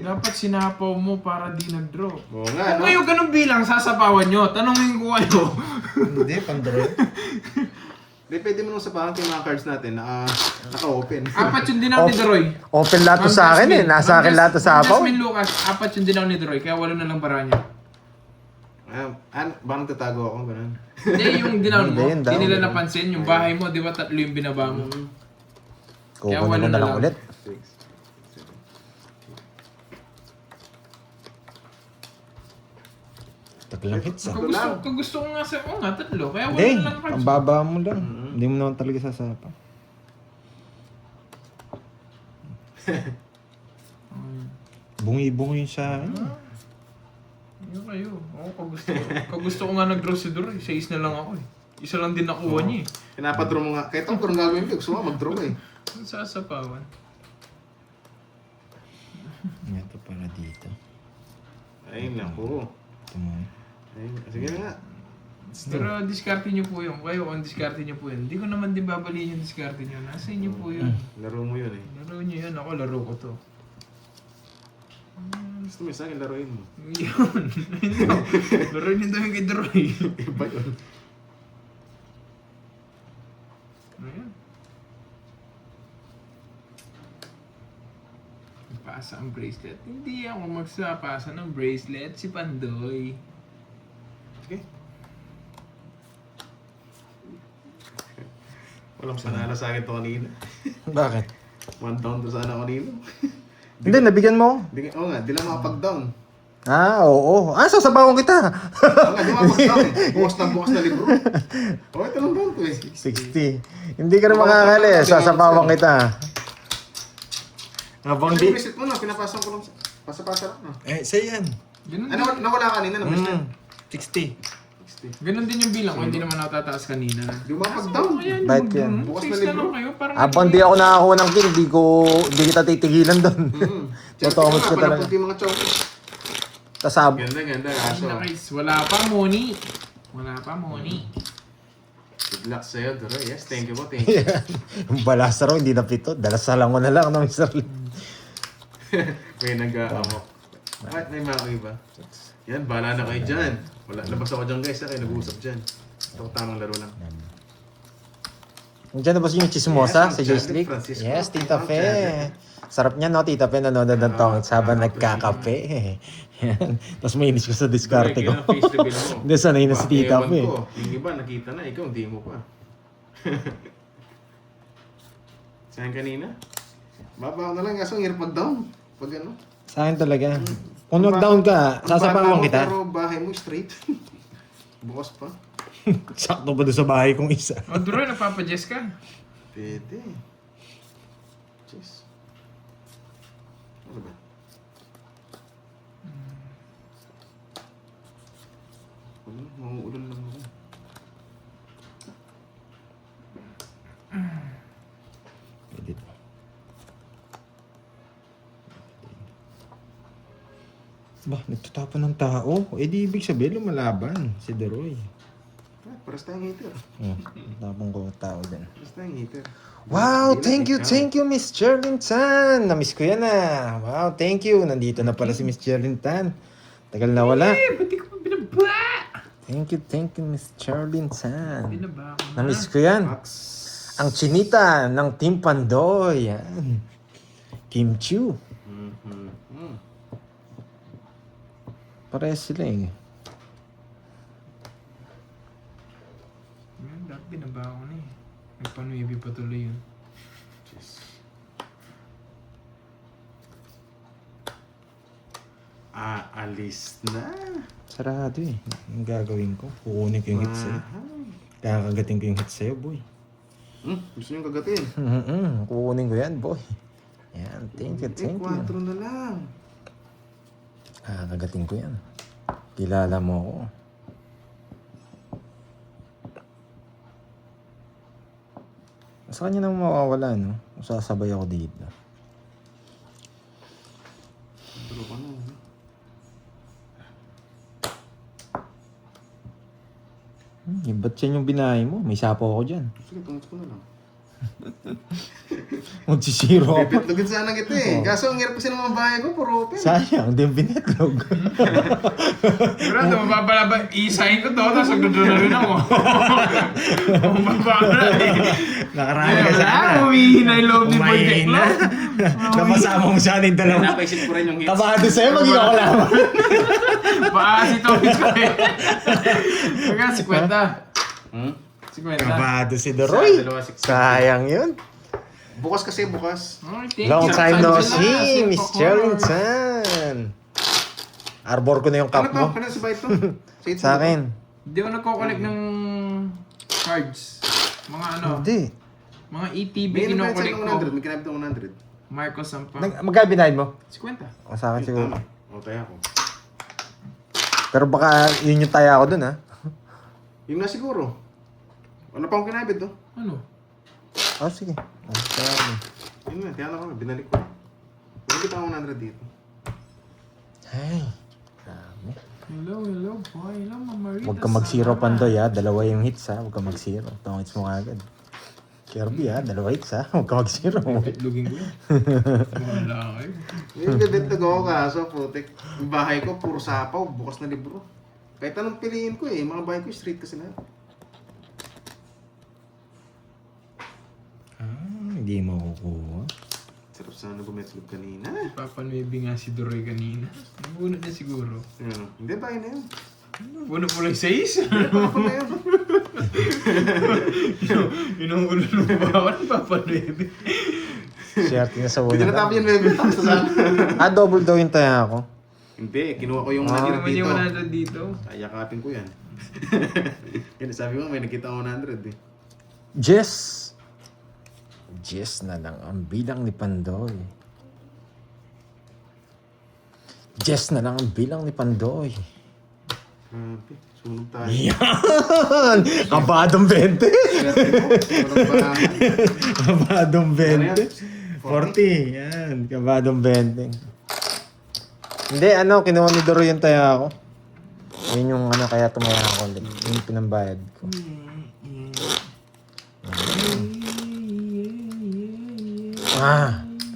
Dapat sinapaw mo para di nag-draw. Oo nga, Kung no? kayo ganun bilang, sasapawan nyo. Tanungin ko kayo. Hindi, pandroid. Hindi, pwede mo nung sapahan yung mga cards natin na naka-open. Apat yung dinaw ni Droy. Open lahat to sa akin eh. Nasa akin lahat to sa apaw. Jasmine Lucas, apat yung dinaw ni Droy. Kaya 8 na lang bara niya. Ba nagtatago ako, ganun? Hindi, yung dinaw mo. Hindi, yun daw. Hindi nila napansin. Yung bahay mo, di ba 3 yung binaba mo? Kaya Kukunin walo ko na na lang lang. ulit. 6. Taglang hits ah. Kung gusto ko nga sa, oo nga, 3. Kaya 8 Hindi, na lang cards. ang baba mo lang. Hindi mo naman talaga sasapa. Bungi-bungi sa akin. Yun kayo. Oo, kung gusto ko nga nag-draw si Droy, 6 na lang ako eh. Isa lang din nakuha niya eh. Pinapadraw mo nga. Kahit ako kung gagawin ko, gusto mo mag-draw eh. Ang sasapawan. Ito para dito. Ay, naku. Ito mo. Ay, sige na nga. Pero diskarte nyo po yun. Kayo kung diskarte nyo po yun. Hindi ko naman din babaliin yung diskarte nyo. Nasa inyo po yun. Laro mo yun eh. Laro nyo yun. Ako laro ko to. Gusto mo sa akin, laruin mo. Yun. Laro nyo daw yung kay Droy. Iba yun. Ayan. Pasa ang bracelet. Hindi ako magsapasa ng bracelet. Si Pandoy. Sige. Walang panalo sa akin to kanina. Bakit? 1 down to sana kanina. Hindi, nabigyan mo. Oo nga, di lang makapag-down. Ah, oo. Ah, sasabawan kita. Oo nga, di makapag-down eh. Bukas na libro. Oo, ito lang down to eh. 60. Hindi ka rin makakali. Sasabawan kita. Habang di... Reset mo na, pinapasang ko lang. Pasa-pasa lang. Eh, sa'yo yan. Ganun, Ano, nawala kanina, nabis na. 60. 60. ganun din yung bilang ko, hindi naman ako tataas kanina. Di mo makapag-down. Ayan, Bait yan. Bukas na Face na libro. lang kayo, parang Habang di ako nakakuha ng kill, di kita titigilan doon. Totomas ka talaga. Panapunti mga chokes. Tasab. Ganda, Ay, kaso. nakais. Wala pa, Moni. Wala pa, Moni. Good luck sa'yo, Doro. Yes, thank you po, thank you. Yung balasa raw, hindi na pito. Dalasalan ko na lang ng Mr. Lee. May nag-aamok. Bakit may mga iba? Yan, bahala na kayo dyan. Wala, labas ako dyan guys, kayo nag-uusap dyan. Ito tamang laro lang. Nandiyan na ba yung chismosa Yes, sa ang Joyce Chadwick League? Francisco. Yes, Tita Ang Fe. Chadwick. Sarap niya, no? Tita Fe, nanonood ng tongits habang nagkakape. Yan. Tapos mainis ko sa diskarte ko. Kaya face reveal mo. Hindi, sanay na si Tita Ewan Fe. ko, yung iba nakita na, ikaw hindi mo pa. Saan kanina? Baba na lang, kaso ang hirap mag-down. Pag ano? Sa akin talaga. Kung nag-down ka, sasapawan kita. Pero bahay mo straight. Bukas pa. Sakto ba doon sa bahay kong isa? O, Droy, nagpapajes ka. Pwede. Jeez. Ano ba? Ano? Mauulan lang ako. Edit. Ba, nagtatapon ng tao? Eh di ibig sabihin lumalaban si Deroy. Paras tayong hater. Oh, tapong ko tao din. Paras tayong hater. Wow, Hindi lang thank you, Miss Cherlyn Tan. Na-miss ko yan ah. Wow, thank you. Nandito na pala si Miss Cherlyn Tan. Tagal na wala. Eh, ba't di ko pa binaba? Thank you, Miss Cherlyn Tan. Binaba ako na. Na-miss ko yan. Max. Ang chinita ng Team Pandoy. Yan. Kim Chiu. Parehas sila eh. Yan, dapat binaba ako na eh. Nagpanuibi pa tuloy yun. Aalis na. Sarado eh. Ang gagawin ko. Kukunin ko yung hit sa'yo. Kakagatin ko yung hit sa'yo, boy. Gusto nyo kagatin? Kukunin ko yan, boy. Yan, thank you. 4 na lang. Kakagatin ko yan. Kilala mo ako. Sa kanya nang mawawala, no? Sasabay ako dito. Pero ka na. Ba't yan yung binahay mo? May sapo ako dyan. Sige, tungot ko na lang. Magsisiro ako. Pipitlogin sana kita eh. Kaso ang hirap kasi ng mga bahay ko, puro open. Sayang, di yung binetlog. Pero ito, mapapalaba. I-sign ko to, tapos magdodo na rin ako. Mapapala eh. Nakarami ka sana. Humihina yung loob ni Boy Umahina. Teklo. Napasama mo siya ng dalawa. Napaisip ko rin yung hits. Kabado sa'yo, maging ako lang. Baka si Tommy ko eh. Baka si Kwenta. Si Kwenta. Kabado si Doroy. Sayang yun. Bukas kasi, bukas. Long time no see, Miss Cherlyn Tan. Arbor ko na yung Ano cup to? mo. Ano sa bite to? Sa akin. Hindi ako nagko-collect ng cards. Mga ano, Hindi. mga ETB May kino-collect ko. 100. May kinabit ng 100. Marcos Sampang. Magkano binayad mo? Si Kwenta. O, sa akin siguro. O, tayo ako. Pero baka yun yung taya ko dun ha. Yun na siguro. Ano pa akong kinabit to? Ano? Oh, sige. Yun na, tiyan ako. Binalik ko. Binalik ako 100 dito. Ay. Dami. Hello, boy. Hello, Mama Rita. Huwag ka mag-zero Pandoy ha. Dalawa yung hits ha. Huwag ka mag-zero. Tongits mo agad. Kirby ha. Dalawa hits ha. Huwag ka mag-zero. Luging ko yun. Wala kayo. May bibitlag ako kaso, putik. Yung bahay ko, puro sapaw. Bukas na libro. Kahit anong piliin ko eh. Mga bahay ko, street kasi lahat. Hindi mo kukuha. Sarap sana bumetlog kanina. Papanuibi nga si Doroy kanina. Nabunot na siguro. Ano? Hindi, bahay na yun. Buno po lang 6. Ako na yun. Inuulo ng bawan, papanuebe. Swerte na sa Hindi una. na tapo yan, bebe. Tapos na sana. Double daw yung taya ko. Hindi, kinuha ko yung Hindi 100 naman dito. yung 100 dito. Ayakapin ko yan. Yan, sabi mo, may nakita ko 100 eh. Jess! Jess na lang ang bilang ni Pandoy. Jess na lang ang bilang ni Pandoy. Grabe, sunog tayo. Yan! Kabadong 20! Swerte mo, walang bahan. Kabadong Ano yan? 20. 40. Yan, kabadong 20. Hindi, kinuha ni Doro yung taya ko. Yun yung kaya tumaya ako ulit. Yun yung pinambayad ko.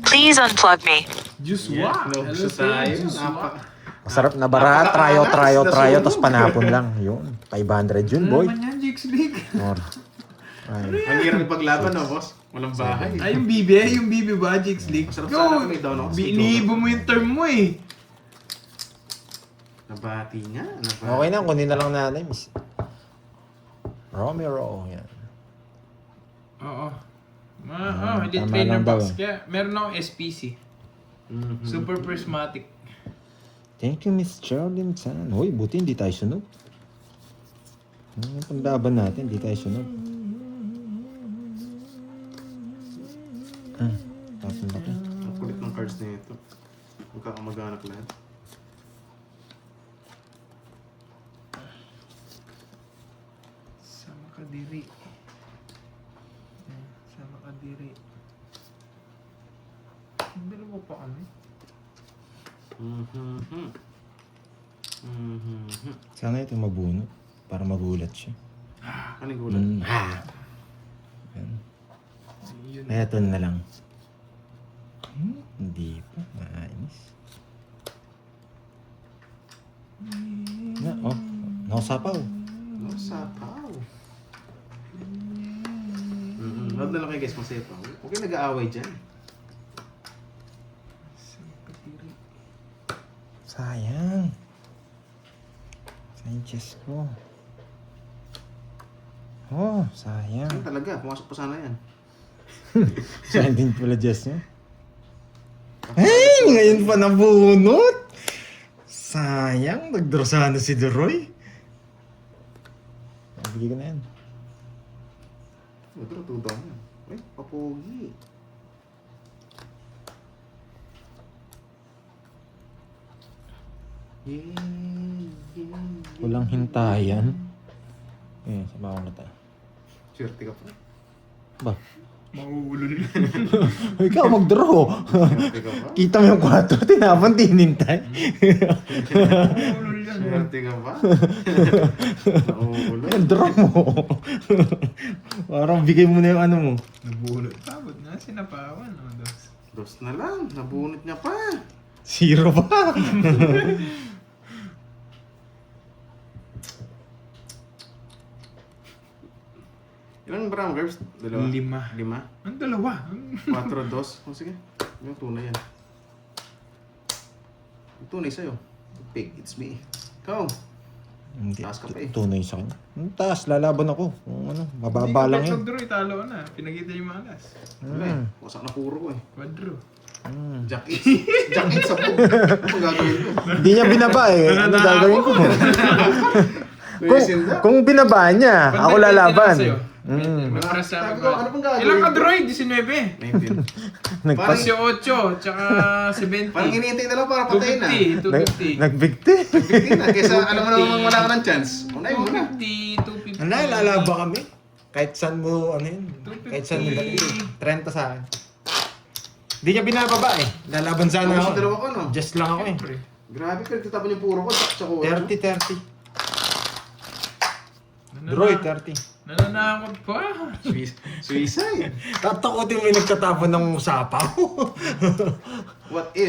Please unplug me. Juice Yeah, wa. no, Hello sa sa'yo, tayo. juice wa. Masarap na bara, tryo, Nasunog. tapos panapon lang. Yun, 500 yun, boy. Ano naman yan, Jigs League? Or, ay, Ang hirap ipaglaban, no, boss? Walang bahay. Ay, yung BB ba, Jigs League? Masarap Go! sana kung may down ako. Binibo mo yung term mo eh. Nabati nga. Nabati. okay na, kunin na lang natin. Miss. Romero, yan. Oo. Hindi tama trainer lang daw box. eh. Kaya meron akong SPC. Mhm. Super Prismatic. Thank you, Miss Charlene Chan. Hoy, buti hindi tayo sunog. Yung panglaban natin, hindi tayo sunog. Tapos ang laki. Ang kulit ng cards na ito. Magkakamag-anak lahat. Sama ka diri. Sama ka diri. Dalawa pa kami. Mhm. Mhm. Sana ito mabunot para magulat siya. Anong gulat? Yan. Yun. Kaya ito na lang. Hindi pa. Nainis. Nakasapaw. No, sapaw. Huwag na lang kayo guys, masaya pa. Huwag kayo nag-aaway dyan. Sama ka diri. Sayang. Sanchez ko. Oh, sayang. Yan talaga, pumasok pa sana yan. Sayang din pala Jess niya. Hey! Ngayon pa nabunot! Sayang, nagdraw sana si Deroy. Bigay ko na yan. Ito, tudaw yan. Ay, papogi. Walang hintayan. Eh, sama ko na tayo. Swerte ka pa. Ba? Mauulol. Ikaw mag-draw. Swerte ka pa. Kita mo yung 4, tinapon, tinintay. Mauulol yan. Swerte ka pa. Nauulo. Draw mo. Parang bigay mo na yung ano mo. Nabulot. Pagod na, sinapawan. Dos. Dos na lang, nabunot niya pa. 0 pa. Ilang brown curves? Dalawa? 5. 5? Ang dalawa. 4, 2? Oh, sige. Yung tunay yan. Yung tunay sa'yo. Pig, it's me. Ikaw. Hindi. Taas ka pa eh. Tunay sa kanya. Taas, lalaban ako. Kung ano, mababa lang yun. Pag-draw, italo na. Pinagita yung malas. Wala eh. Wasak na puro ko eh. Quadro. Jack it. Jack it sa buong. Ano gagawin ko? Hindi niya binaba eh. Ano gagawin ko? Kung binaba niya, ako lalaban. May press Sabi namin ko, ano pang gagawin Ilang ko? ka droid? 19. 19. Nagpas, 18, tsaka 70. Parang hinihintay na lang para patayin na. 250. nagbigti. Hindi na. Kesa alam mo naman wala ka ng chance. Unahin mo na. 250, 250. Ano, lalaba kami. Kahit saan mo, ano yun. Kahit saan mo dati. 30 sa akin. Hindi niya binababa eh. Lalaban sana Tapos ako. yung dalawa ko, no? Just lang ako eh. Siyempre. Grabe ka, nagtatapon yung puro ko. Tsaka 30-30. Droid, 30. Nananakot pa. Suicide. Tatakotin mo yung nagtatapon ng sapaw. What if?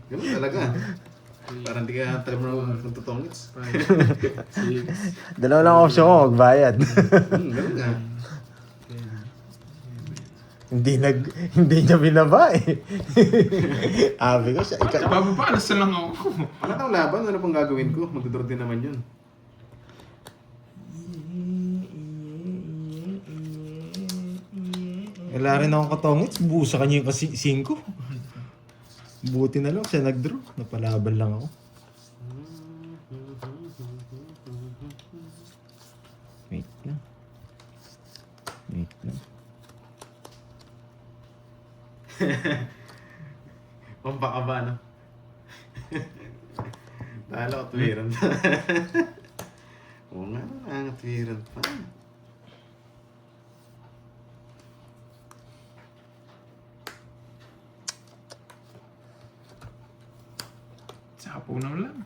Ganun talaga. Parang di ka talim mo ng tutongits. 6. Dalawa lang option ko, magbayad. Ganun nga. hindi niya binaba eh. Abi ko siya. Bago pa, alas na lang ako. Wala tayong laban. Ano pang gagawin ko? Magdodor din naman yun. Wala rin akong katongits. Buo sa kanya yung kasi 5. Buti na lang siya nag-draw. Napalaban lang ako. Wait lang. Wait lang. Pampakaba, no? Dahil ako tuwiran pa. Oo nga, ang tuwiran pa. Sapaw na lang.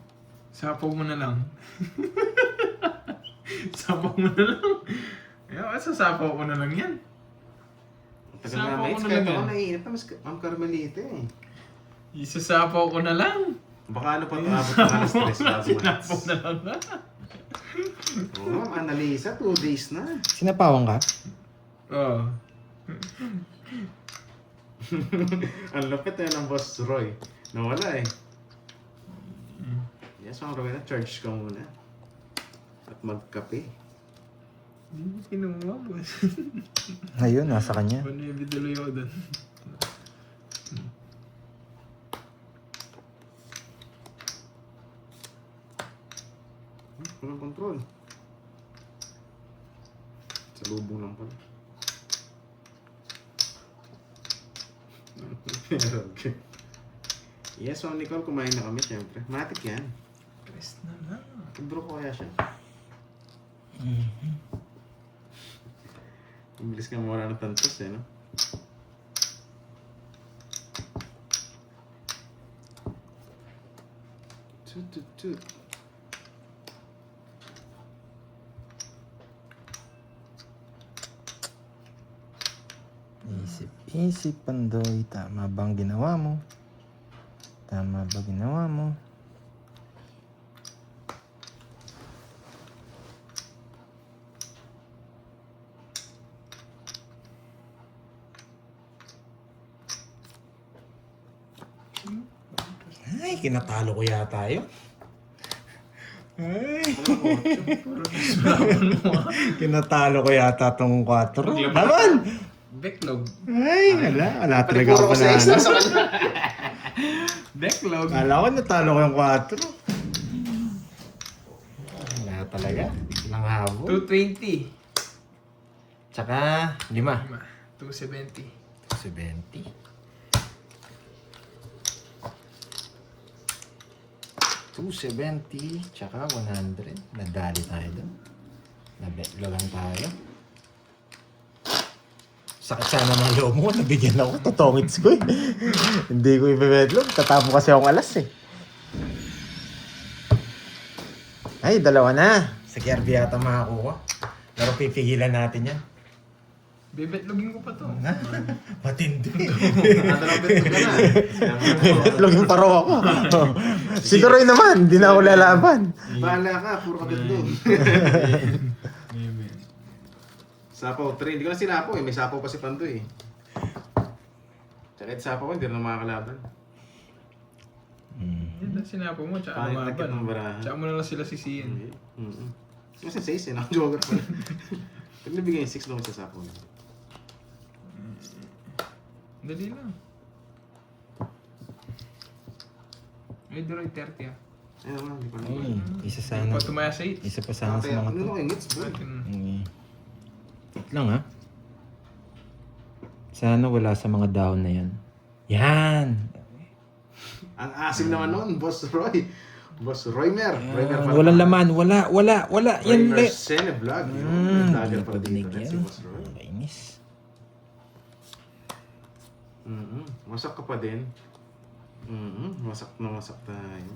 Sapaw mo na lang. Sapaw mo na lang. Kaya sasapaw ko na lang yan. Tagal Sapaw na ko mates, na kahit lang ako yan. naiinip pa, mas Ma'am Carmelita eh. Isasapaw ko na lang. Baka ano pa abot ng alas 3 bago Sinapaw mates. na lang na. Oo, Ma'am Annalisa, 2 days na. Sinapawan ka? Oh. Ang lupit eh ng Boss Roy. Nawala eh. Yes, Ma'am Rowena, charge ka muna. At magkape. Hindi mo kinuha, boss. Ayun, nasa kanya. Panebi tuloy ako doon. Walang control. Sa lubong lang pala. Okay. Yes, Ma'am Nicole, kumain na kami syempre. Matik yan. Rest na lang. Pag-draw ko kaya siya. Ang bilis nga mawala ng tantos eh, no? Tut. Isip, Pandoy. Tama bang ginawa mo? Tama ba ginawa mo? Ay, kinatalo ko yata yun. Ay, kinatalo ko yata tong 4. Naman! Backlog. Ay, wala talaga ako Puro ko sa isa panalo. sa kanya. Backlog. Kala ko natalo ko yung 4. Wala talaga. Lang habo. 220. Tsaka 5. 270. 70. 270, tsaka 100. Nadali tayo doon. Nabeklo lang tayo. Sakit sana ng loob mo. Nabigyan ako. Totongits ko eh. Hindi ko ibebetlog. Tatapo kasi akong alas eh. Ay, 2 na. Sa KRB yata makakuha. Pero pipigilan natin yan. Bebetlogin ko pa to. Matindi. Nakadalapit ka na. Betlogin pa raw ako. Si Roy naman. Hindi na ako lalaban. Bahala ka, puro ka doon. Sapaw 3. Hindi ko na sinapaw eh. May sapaw pa si Pandoy eh. Tsaka ito sapaw ko, hindi na makakalaban. Yan na sinapo mo, tsaka Pangit na kit ng lumaban. barahan. Tsaka mo na lang sila sisiyin. Kasi 6 eh, naka-jogger pa. Pag nabigay yung 6 lang sa sapaw niya. Dali lang. Ay, Duroy, 30 ah. Ayun naman, hindi ko na. Ay, isa Hindi sana. pa tumaya sa 8. Isa pa sana sa mga Ano to. ko yung hits, bro? Wait lang ha. Sana wala sa mga dahon na yan. Yan! Ang asim naman noon, Boss Roy. Boss Roymer. Roymer para Walang laman. Wala. Yan Roymer le. Sene Vlog. Hmm, Dagger hindi para pa dito. dinig Let's yan. see, Boss Roy. Kainis. Masak ka pa din. Masak na masak tayo.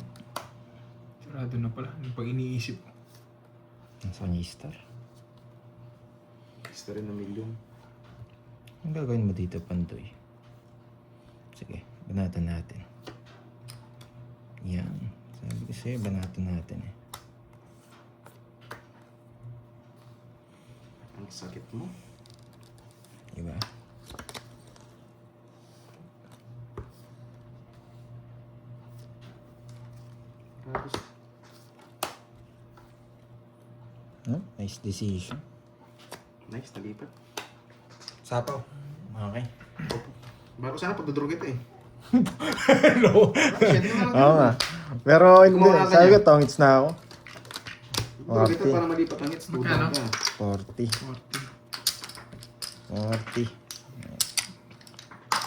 Sarado na pala. Yung pag iniisip ko. Ang Sony Star. History na milyon. Ang gagawin mo dito, Pandoy? Sige, banatan natin. Yan. Sabi ko sa'yo, banatan natin eh. Ang sakit mo. Diba? Tapos, No? Nice decision. nice, nalipat. Sapaw. Okay. Bago sana pagdodro kita eh. Hello. Shit na lang. Oo nga. Pero hindi. Gumawa ka Sabi ko, niya. tongits na ako. Dodro kita 40. para malipat ang hits. Magkano? 40. 40.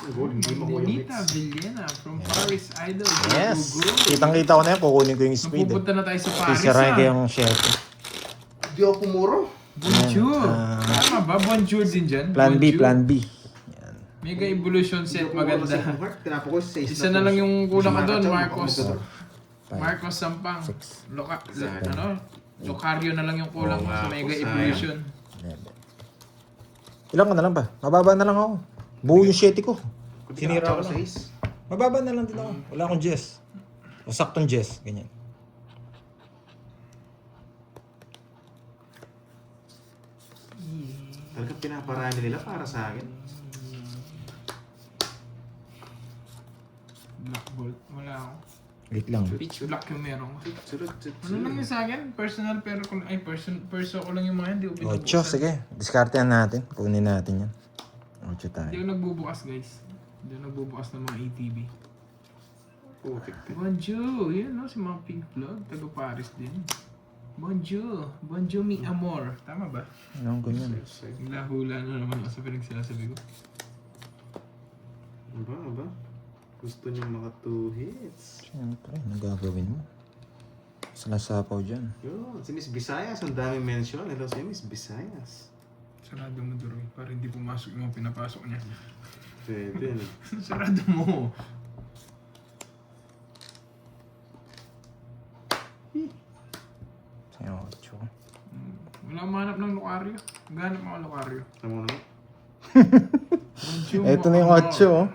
Gold, hindi mo ko yung Denita hits. Villena from Paris Idol. Yes. Go, go. Kitang-kita ko na yan. Kukunin ko yung speed. Pupunta na tayo sa Paris. Sisirahin ko yung share. Hindi ako pumuro. Bonjour. Ah. Tama ba? Bonjour din dyan. Plan B, Bonjour. plan B. Yan. Mega Evolution set maganda. Tinapo ko sa Isa na lang yung kulang ko doon, Marcos. Five. Marcos Sampang. Six. Locario na lang yung kulang Oo ko nga, sa Mega sayang. Evolution. Ilan ka na lang ba? Mababa na lang ako. Buo yung shete ko. Sinira ko sa lang. ace. Mababa na lang din ako. Wala akong Jess. O saktong Jess. Ganyan. Talagang pinaparami nila para sa akin. Black Bolt. Wala ako. Wait lang. Pitch Black yung meron ko. Surut, Ano lang yung sa akin? Personal pero ko perso ko lang yung mga hindi ko Ocho, pinubukasan. sige. Diskartehan natin. Kunin natin yan. Ocho tayo. Hindi ako nagbubukas guys. Hindi ako nagbubukas ng mga ATV. Putik. Bonjour! Yun no, si mga Pink Plug. Taga Paris din. Bonjour! Bonjour mi amor. Tama ba? Anong ganyan? Hula-hula na naman ako sa pinagsasabi ko. Aba. Gusto niyo mga 2 hits. Siyempre, ano gagawin mo? Salasapaw dyan. Yun, si Miss Visayas. Ang daming mention. Hello si Miss Visayas. Sarado mo Duroy, para hindi pumasok yung mga pinapasok niya. Pwede. Sarado mo! Sa'yo, ocho. Wala akong mahanap ng lokaryo. Ganap ako ng lokaryo. Tama mo naman. Bonjour, Eto na yung mga ocho, amor. oh.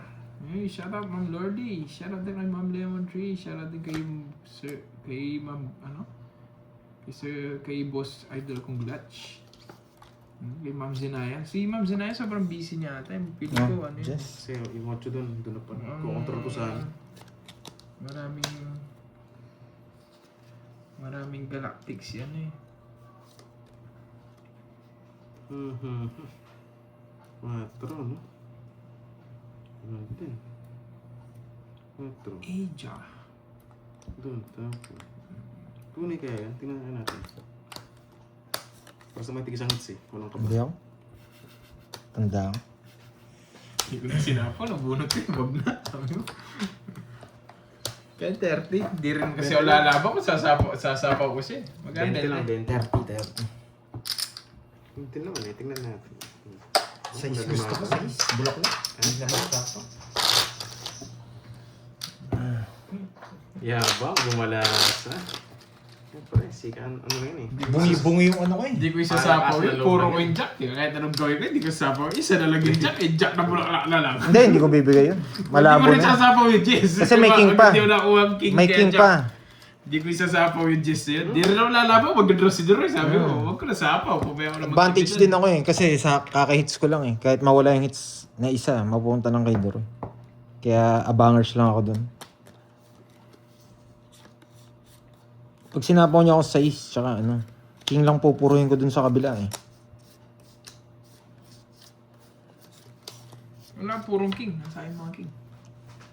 Hey, shout out Ma'am Lordy. Shout out din kay Ma'am Lemon Tree. Shout out din kay Sir, kay Ma'am, kay Boss Idol kong Glatch. Kay Ma'am Zenaya. Si Ma'am Zenaya sobrang busy niya ata. Pili ko, ano yun. Jess. Kasi yung 8 doon na pa. Kukontrol ko sana. Maraming galactics yan eh. Matro, no? Doon. Matro. Aja. Doon, tapos. Tunay kaya yan. Tingnan natin. Basta may tigisang hits eh. Walang Hindi kaba. ako. Tanda ako. Hindi ko na sinapo. Nabunot ko yung wag na. Sabi ko. Kaya 30. Hindi rin kasi ako lalaban ko. Sasapaw ko siya. 20 lang, 20. 30. 20 naman eh. Tingnan natin. Size gusto ko, size. Bulak na. Hindi na matapa. Yabang, bumalasa. Siyempre, sikan, ano yun eh. Bungi-bungi yung ano ko eh. Hindi ko isasapaw Para yun. asa Puro loob ko na yung jack. Kahit anong gawin ko, hindi ko sasapaw. Isa na lang yung jack. Jack na bulaklak na lang. Hindi, hindi ko bibigay yun. Malabo Hindi ko rin na. sasapaw yung Jess. Kasi may king pa. Hindi ko nakuha ang king. May kaya king jack. pa. Hindi ko isasapaw yung Jess yun. Hindi rin ako lalaban. Mag-draw si Duroy. Sabi ko, huwag ko nasapaw. Pumaya ko na Advantage din ako eh. Kasi sa kaka-hits ko lang eh. Kahit mawala yung hits na isa, mapupunta lang kay Doroy. Kaya abangers lang ako dun. Pag sinapaw niya ako sa is, tsaka ano, king lang pupuruhin ko dun sa kabila eh. Wala, purong king. Nasa akin mga king.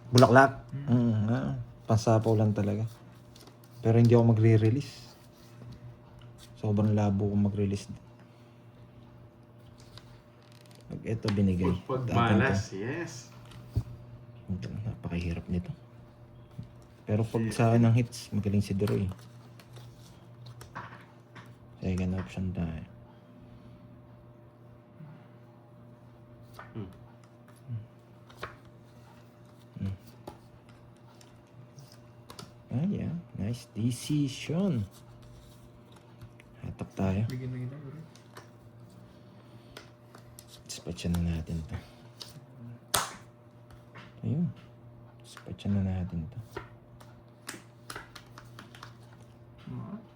Bulaklak. Pasapaw lang talaga. Pero hindi ako magre-release. Sobrang labo ko mag-release. Pag ito binigay. Pagbalas, yes. Ito, napakahirap nito. Pero pag sa akin ng hits, magaling si Doroy. Second option tayo. Ah, yeah. Nice decision. Hatak tayo. Bigyan na kita, Duroy. Dispatchan na natin to. Ayun. Dispatchan na natin to.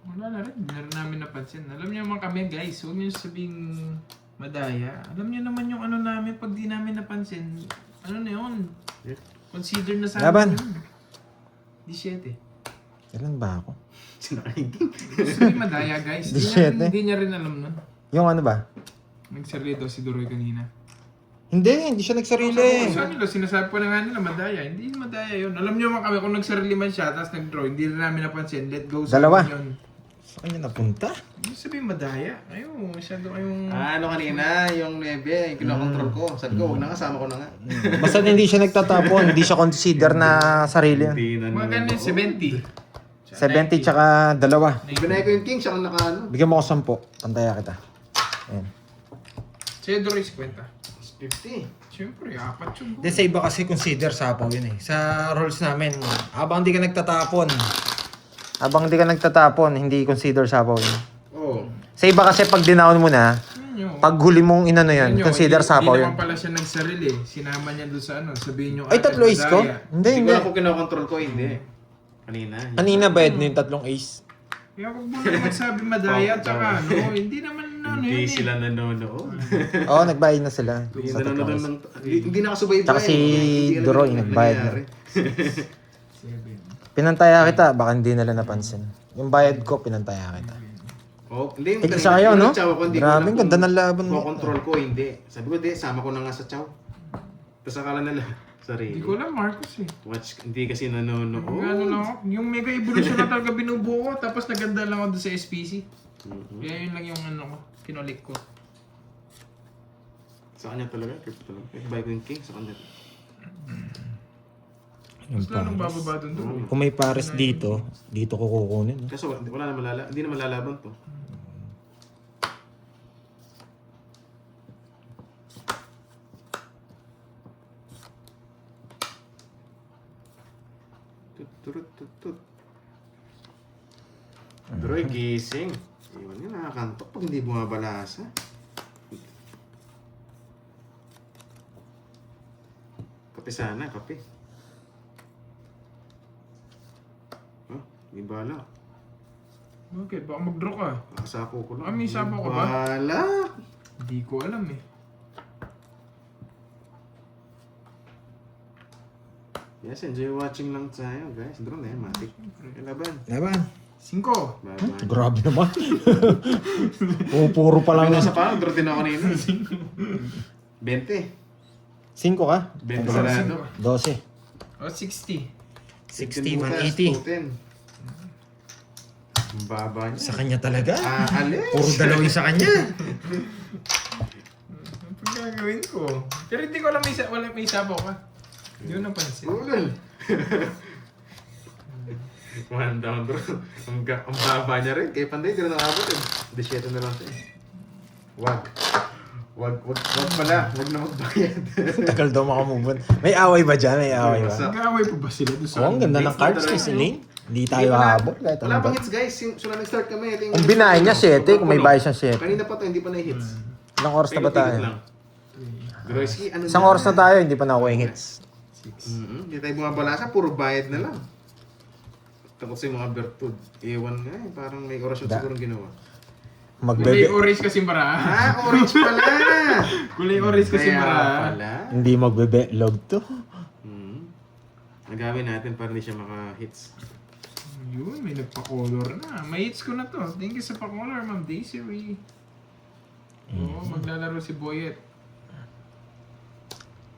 Wala na rin. Hindi na rin namin napansin. Alam niyo naman kami guys, huwag niyo sabing madaya. Alam niyo naman yung ano namin, pag di namin napansin, ano na yun? Yeah. Consider na sa Laban. amin yun. 17. Kailan ba ako? Sinakingking. Sabi madaya guys. Hindi niya rin alam nun. Yung ano ba? Nagserye daw si Duroy kanina. Hindi siya nagsarili. Sa nila, sinasabi pa na nga nila, madaya. Hindi madaya yun. Alam niyo man kami, kung nagsarili man siya, tapos nag-draw, hindi rin namin napansin. Let go sa Dalawa. yun. Sa kanya napunta? Hindi sabihin madaya. Ayun, masyado kayong... Ano kanina, yung 9, yung kinokontrol ko. Sabi ko, huwag na nga, sama ko na nga. Basta hindi siya nagtatapon, hindi siya consider na sarili. Hindi na Mga ganun, 70. 70 tsaka dalawa. Binay ko yung king, siya ang nakaano. Bigyan mo ko 10. Pantaya kita. Ayan. Sa'yo, Doris, kwenta. 50. Siyempre, apat yung Sa iba kasi consider sapaw yun eh. Sa rules namin, habang hindi ka nagtatapon, hindi consider sapaw yun. Oo. Sa iba kasi pag dinaon mo na, Yun yun. pag huli mong inano Yun yun, yun, consider sapaw Hindi yun. naman pala siya nagsarili. Sinama niya doon sa ano. Sabihin nyo, Ay, tatlo ace ko? Hindi Hindi. ko alam kung kinokontrol ko, hindi. Kanina. Kanina bayad na yung 3 ace. Kaya kung mo na magsabi madaya, tsaka ano, hindi naman ano Hindi yun sila nanonood. Oo, nagbayad na sila. Hindi Sa 3 nanonood ace. ng... Hindi nakasubaybay. Tsaka si Hindi alam Duroy, yung nagbayad na. nangyayari. Pinantaya kita, baka hindi nila napansin. Yung bayad ko, pinantaya kita. Oh, hindi. Eh, isa kayo, no? Grabe, Grabe, ganda ng laban mo. control ko, hindi. Sabi ko, di, sama ko na nga sa chow. Tapos akala nila, Hindi sarili. ko alam, Marcos eh. Watch, hindi kasi nanonood. Ano lang ako, yung mega evolution na talaga binubuo ko, tapos naganda lang ako doon sa SPC. Kaya yun lang yung ano ko, kinolik ko. Sa kanya talaga, crypto talaga. Eh, buy ko yung king, sa kanya. Mas lalong bababa doon doon. Kung may pares dito, dito ko kukunin. no? Kaso wala na hindi na malalaban to. Tut, turut, tut, tut. Droy, gising. Iwan yun, nakakantok pag hindi bumabalasa. Kape sana, kape. Oh, hindi bala. Bakit? Baka mag-draw ka. Nakasapo ko lang. Ah, may sapo ka ba? Bala! Hindi ko alam eh. Yes, enjoy watching lang tayo, guys. Drone na yan, matik. Laban. Laban. 5. Bye-bye. Grabe naman. Puro pa Kami lang. nasa parang, drone din ako kanina. 20. 5 ka? 20 sarado. 12. O, 60. 60, 180. 10. Ang baba niya. Sa kanya talaga? Alis! Puro dalawin sa kanya. Ano gagawin ko? Pero hindi ko alam may sabaw ka. Hindi ko napansin. Ulol! One down, bro. Ang baba niya rin. Kaya panday, di rin nakabot eh. 17 na lang siya eh. Wag pala. Wag na magbayad. Tagal daw makamove on. May away ba dyan? May away ba? Nag-aaway pa ba sila doon sa... Oh, ang ganda ng Next cards na kay talaga, Celine. Hindi tayo habol. Kahit Wala ano pang ba? hits, guys. Sula nag-start kami. Ito yung- Kung binahin niya 7, kung may bias siyang 7. Kanina pa to, hindi pa na-hits. Ilang oras na ba tayo? Groisky, ano Isang oras na tayo, hindi pa nakuha yung hits. Hindi tayo bumabalasa, puro bayad na lang. Takot sa mga bertud. Iwan nga eh, parang may orasyon siguro ginawa. Kulay Magbebe. orange kasi mara. Orange pala! Kulay orange kasi Kaya mara. pala. Hindi magbebe. Log to. Nagawin natin para hindi siya maka-hits. Yun, may nagpa-color na. May hits ko na to. Thank you sa pa-color, Ma'am Daisy Ree. Oo, maglalaro si Boyet.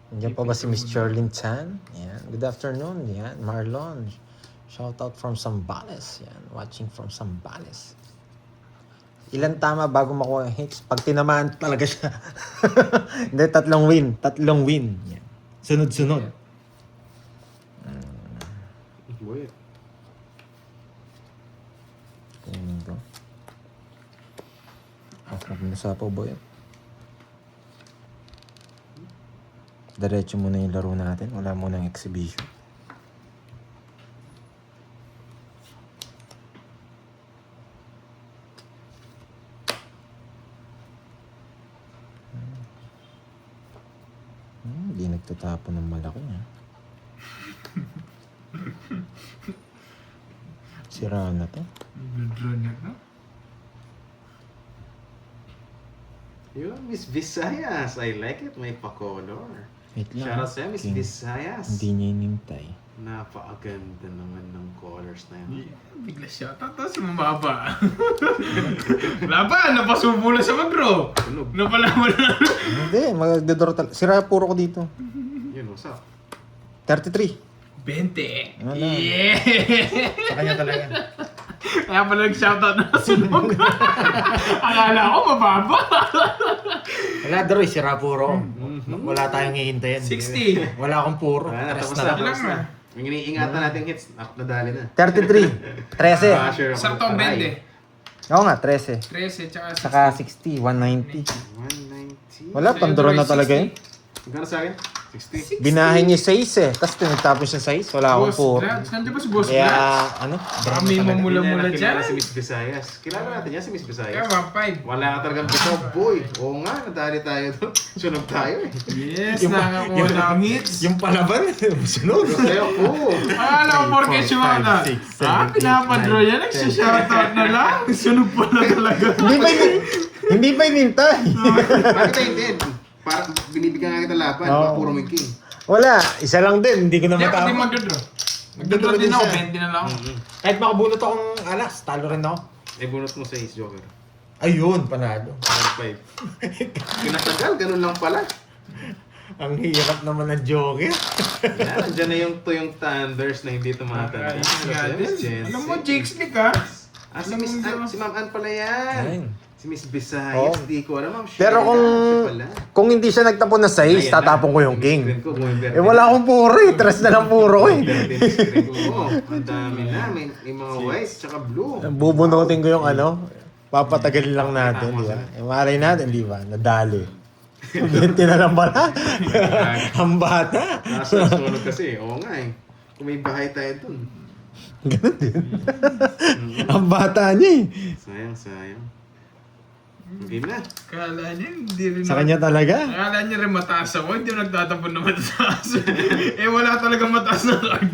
Nandiyan pa ba si Miss Charlene Chan? Yan. Good afternoon. Yan. Marlon. Shout out from Zambales. Yan. Watching from Zambales. Ilan tama bago makuha yung hits? Pag tinamaan talaga siya. Hindi, 3 win. 3 win. Yan. Sunod-sunod. Boy. Tingnan ko. Huwag mo sa po, boy. Diretso muna yung laro natin. Wala muna yung exhibition. Hindi nagtatapon ng malaki ha. Sira na to. Nag-draw niya, no? Yun, Miss Visayas. I like it. May pa-color. Wait lang. Shoutout sa'yo, Miss King. Visayas. Hindi niya inintay. Napakaganda naman ng colors na yun. Bigla shoutout tapos mababa. Laban! Napasubo na sa magro! Tunog. Napalaman na. Hindi, magdodoro talaga. Sira puro ko dito. Yun, what's up? 20! 33. Wala. Yeah! Sa kanya talaga. Kaya pala nag-shoutout na sunog. Akala ko mababa. Wala, Droy. Sira puro. Wala tayong hihintayin. 60. Wala akong puro. Wala, Tres tapos na na. lang. Tapos na. Yung iniingatan natin hits, nadali na. 33. 13. Share ako. Isang taong Aray. 20. Oo nga, 13. 13 tsaka 60. Saka 60, 190. 190. Wala, Sa'yo, panduro na Droy, talaga 60. yun. Magkano sa akin? 60. Binahin niya 6 eh. Tapos tinagtapos siya 6. Wala akong Boss puro. Glad. Nandiyan ba si Boss Kaya, Glad? ano? Baka may mamula-mula Hindi na dyan. kilala si Miss Visayas. Kilala natin yan si Miss Kaya Visayas. 1.5. Wala ka talagang bito, boy. Oo nga, nadali tayo doon. Sunog tayo eh. Yes, Yung- nakakuha yung- na ang hits. Yung palaban, sunod. Kaya oo. Akala ko porke sumana. Pinapadraw yan. Nagsishoutout na lang. Sunog pala talaga. Hindi pa inintay. Bakit tayo din? Parang binibigyan nga kita laban. Oo. Baka puro may king. Wala, isa lang din. Hindi ko na Hindi, pati matapos. magdodraw. Magdodraw din ako. 20 na lang ako. Kahit makabunot akong alas, talo rin ako. Eh, bunot mo sa Ace Joker. Ayun, panalo. 5. Pinatagal, ganun lang pala. Ang hirap naman ng joker. Yan, andyan na yung tuyong Thunders na hindi tumatanda. Ayos nga din. Jensen. Alam mo, Jakes Nick ha? Si Miss si Ma'am Ann pala yan. Ayun. Si Miss Visayas, Oo. di ko alam. Ma'am Pero Sheila, siya kung pala. kung hindi siya nagtapon na 6, Ayan na. tatapon ko yung Yung king. screen ko, bumiberde Eh wala akong puro eh. 3 na lang puro ko eh. Bumiberde yung screen ko. Oo, ang dami na. May mga white, tsaka blue. Bubunutin ko yung ano. Papatagalin lang natin, di ba? Eh, malay natin, di ba? Nadali. 20 na lang pala. Ang bata. Nasa sunog kasi. Oo nga eh. Kung may bahay tayo dun. Ang bata niya eh. Sayang. Game na. Kala niya, hindi rin Sa kanya talaga. Akala niya rin mataas ako, hindi ako nagtatapon na mataas. Eh wala talaga mataas na card.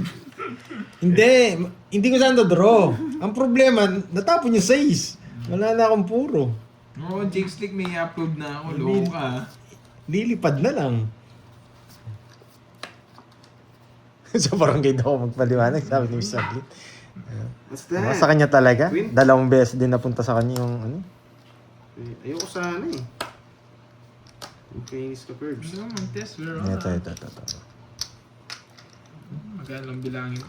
Hindi ko saan draw. Ang problema, natapon niya 6. Wala na akong puro. Oo, Jakes Nick may upload na ako, loko ka. Lilipad na lang. Sa barangay daw ako magpaliwanag, sabi ni Mr. Glit. What's Sa that? kanya talaga. Queen? 2 beses din napunta sa kanya yung ano. Ayoko sana eh. Okay, ka curbs. Gusto mo mag-test, pero Ito. magkano lang bilangin.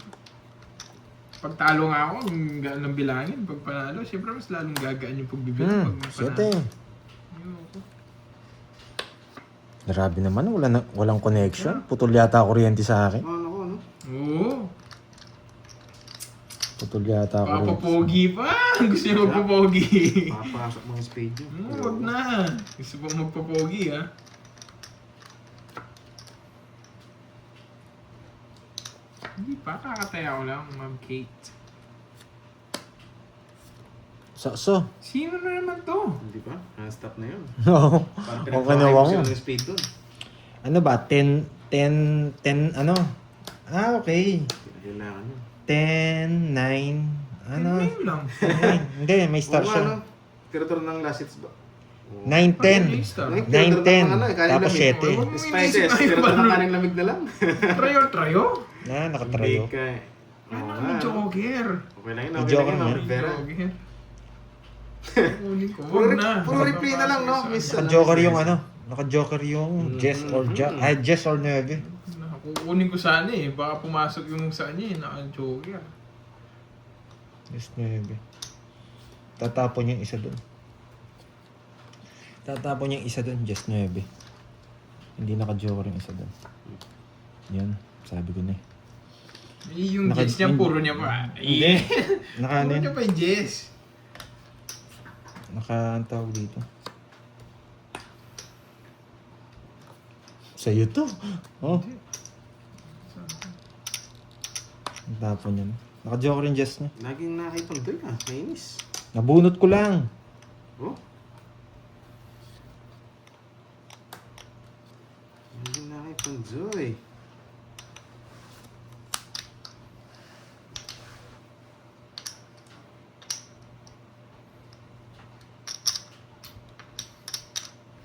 Pag talo nga ako, gaan lang bilangin. Pag panalo, siyempre mas lalong gagaan yung pagbibili. Pag may panalo. 7. Ayoko. Grabe naman, walang connection. Putol yata kuryente sa akin. Ano? Oo. Putol yata kuryente. Papapogi pa! Gusto niya magpapogi. Papasok mga spade yun. Huwag na. Gusto pa magpapogi ha. Hindi pa, kakataya ko lang, Ma'am Kate. So. Sino na naman to? Hindi ba? Stop na yun. Oo. Parang Okay pinagpapakay na mo ako. sila ng spade dun. Ano ba? 10, ano? Ah, okay. Kailangan yun. 10, 9, ano? Ano lang? Ay, hindi, may star Oo nga, siya. no? Tira-tira ng last hits ba? 9, 10. 9, 10. Tapos 7. Spices, tira-tira ng kaning lamig na lang. Trayo? Na, Hindi nakatrayo. ka eh. Oo Ano nga, may no? joker? Okay lang yun, May okay lang joker yun, na Ma'am yun. Rivera. Joker. Kunin ko. Puro Wag na. replay na lang, no? Miss, Naka-joker yung ano? Naka-joker yung Jess or Jack. Ay, Jess or 9. Kukunin ko sana eh. Baka pumasok yung sa kanya eh. Naka-joker. Jess 9. Tatapon yung isa dun. Jess 9. Hindi naka-joker yung isa dun. Yan, sabi ko na eh. Yung Jess niya, puro niya pa. Hindi. Naka ano Puro yun? niya pa yung Jess. Naka, ang tawag dito. Sa'yo to. Oh. Ang tapon yun. Naka-joker yung Jess niya. Laging nakipag-doy ka, nainis. Nabunot ko lang. Oh? Laging nakipag-doy.